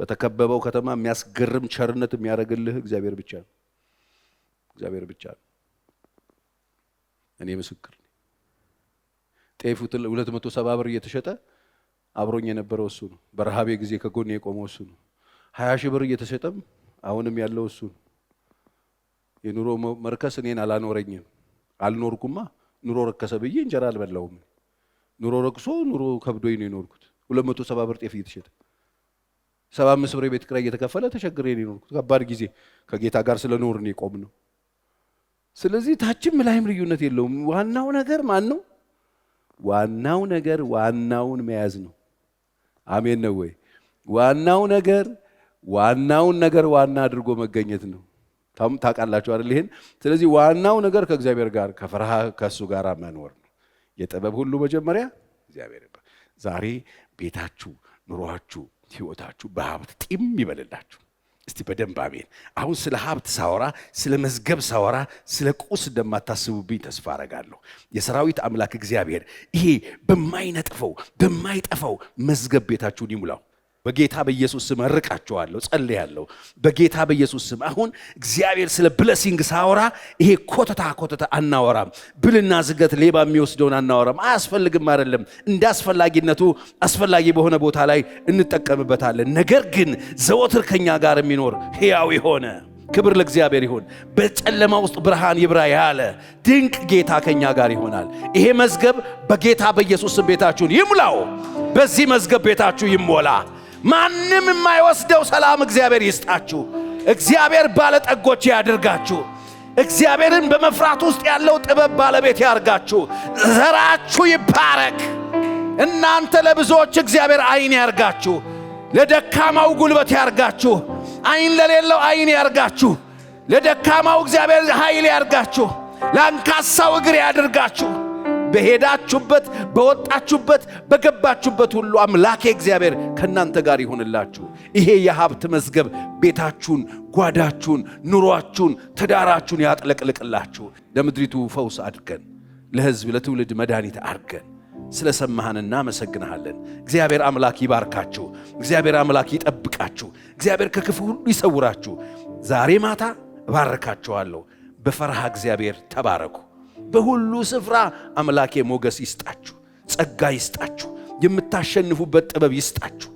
በተከበበው ከተማ የሚያስገርም ቸርነት የሚያደርግልህ እግዚአብሔር ብቻ ነው። እኔ ምስክር ጤፍ 270 ብር እየተሸጠ አብሮኝ የነበረው እሱ ነው። በረሃቤ ጊዜ ከጎኔ የቆመው እሱ ነው። 20 ሺህ ብር እየተሸጠም አሁንም ያለው እሱ ነው። የኑሮ መርከስ እኔን አላኖረኝም። አልኖርኩማ ኑሮ ረከሰ ብዬ እንጀራ አልበላውም። ኑሮ ረክሶ ኑሮ ከብዶኝ ነው የኖርኩት። 270 ብር ጤፍ እየተሸጠ 75 ብር የቤት ኪራይ እየተከፈለ ተቸግሬ ነው የኖርኩት። ከባድ ጊዜ ከጌታ ጋር ስለኖርን የቆም ነው። ስለዚህ ታችም ላይም ልዩነት የለውም። ዋናው ነገር ማን ነው? ዋናው ነገር ዋናውን መያዝ ነው። አሜን ነው ወይ? ዋናው ነገር ዋናውን ነገር ዋና አድርጎ መገኘት ነው። ታውቃላችሁ አይደል ይሄን? ስለዚህ ዋናው ነገር ከእግዚአብሔር ጋር ከፈርሃ ከሱ ጋር መኖር ነው። የጥበብ ሁሉ መጀመሪያ እግዚአብሔር ይባል። ዛሬ ቤታችሁ፣ ኑሯችሁ፣ ህይወታችሁ በሀብት ጢም ይበልላችሁ። እስቲ በደንብ አሜን። አሁን ስለ ሀብት ሳወራ፣ ስለ መዝገብ ሳወራ፣ ስለ ቁስ እንደማታስቡብኝ ተስፋ አረጋለሁ። የሰራዊት አምላክ እግዚአብሔር ይሄ በማይነጥፈው በማይጠፋው መዝገብ ቤታችሁን ይሙላው። በጌታ በኢየሱስ ስም አርቃችኋለሁ፣ ጸልያለሁ። በጌታ በኢየሱስ ስም አሁን እግዚአብሔር ስለ ብለሲንግ ሳወራ ይሄ ኮተታ አናወራም። ብልና ዝገት ሌባ የሚወስደውን አናወራም። አያስፈልግም አይደለም። እንደ አስፈላጊነቱ አስፈላጊ በሆነ ቦታ ላይ እንጠቀምበታለን። ነገር ግን ዘወትር ከኛ ጋር የሚኖር ሕያው የሆነ ክብር ለእግዚአብሔር ይሁን። በጨለማ ውስጥ ብርሃን ይብራ ያለ ድንቅ ጌታ ከኛ ጋር ይሆናል። ይሄ መዝገብ በጌታ በኢየሱስ ስም ቤታችሁን ይሙላው። በዚህ መዝገብ ቤታችሁ ይሞላ። ማንም የማይወስደው ሰላም እግዚአብሔር ይስጣችሁ። እግዚአብሔር ባለጠጎች ያድርጋችሁ። እግዚአብሔርን በመፍራት ውስጥ ያለው ጥበብ ባለቤት ያርጋችሁ። ዘራችሁ ይባረክ። እናንተ ለብዙዎች እግዚአብሔር ዓይን ያርጋችሁ። ለደካማው ጉልበት ያርጋችሁ። ዓይን ለሌለው ዓይን ያርጋችሁ። ለደካማው እግዚአብሔር ኃይል ያርጋችሁ። ለአንካሳው እግር ያድርጋችሁ። በሄዳችሁበት በወጣችሁበት በገባችሁበት ሁሉ አምላኬ እግዚአብሔር ከናንተ ጋር ይሁንላችሁ። ይሄ የሀብት መዝገብ ቤታችሁን፣ ጓዳችሁን፣ ኑሯችሁን፣ ትዳራችሁን ያጥለቅልቅላችሁ። ለምድሪቱ ፈውስ አድርገን፣ ለሕዝብ ለትውልድ መድኃኒት አድርገን ስለሰማህን እናመሰግንሃለን። እግዚአብሔር አምላክ ይባርካችሁ። እግዚአብሔር አምላክ ይጠብቃችሁ። እግዚአብሔር ከክፉ ሁሉ ይሰውራችሁ። ዛሬ ማታ እባርካችኋለሁ። በፈርሃ እግዚአብሔር ተባረኩ። በሁሉ ስፍራ አምላኬ ሞገስ ይስጣችሁ፣ ጸጋ ይስጣችሁ፣ የምታሸንፉበት ጥበብ ይስጣችሁ፣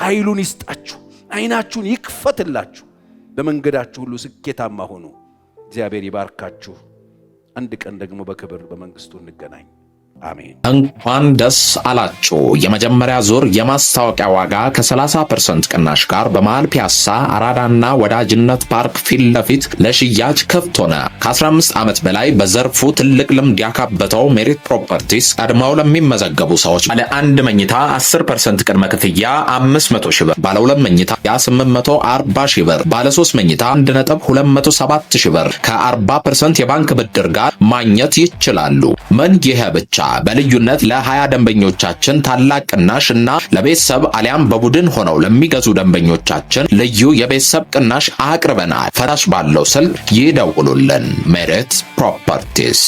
ኃይሉን ይስጣችሁ፣ ዓይናችሁን ይክፈትላችሁ። በመንገዳችሁ ሁሉ ስኬታማ ሆኑ። እግዚአብሔር ይባርካችሁ። አንድ ቀን ደግሞ በክብር በመንግስቱ እንገናኝ። አሜን። እንኳን ደስ አላችሁ። የመጀመሪያ ዙር የማስታወቂያ ዋጋ ከ30% ቅናሽ ጋር በመሃል ፒያሳ አራዳና ወዳጅነት ፓርክ ፊት ለፊት ለሽያጭ ክፍት ሆነ። ከ15 ዓመት በላይ በዘርፉ ትልቅ ልምድ ያካበተው ሜሪት ፕሮፐርቲስ ቀድመው ለሚመዘገቡ ሰዎች ባለ 1 መኝታ 10% ቅድመ ክፍያ 500 ሺህ ብር፣ ባለ 2 መኝታ 840 ሺህ ብር፣ ባለ 3 መኝታ 1.207 ሺህ ብር ከ40% የባንክ ብድር ጋር ማግኘት ይችላሉ። ምን ይሄ ብቻ! በልዩነት ለ20 ደንበኞቻችን ታላቅ ቅናሽ እና ለቤተሰብ አሊያም በቡድን ሆነው ለሚገዙ ደንበኞቻችን ልዩ የቤተሰብ ቅናሽ አቅርበናል። ፈራሽ ባለው ስልክ ይደውሉልን። ሜሪት ፕሮፐርቲስ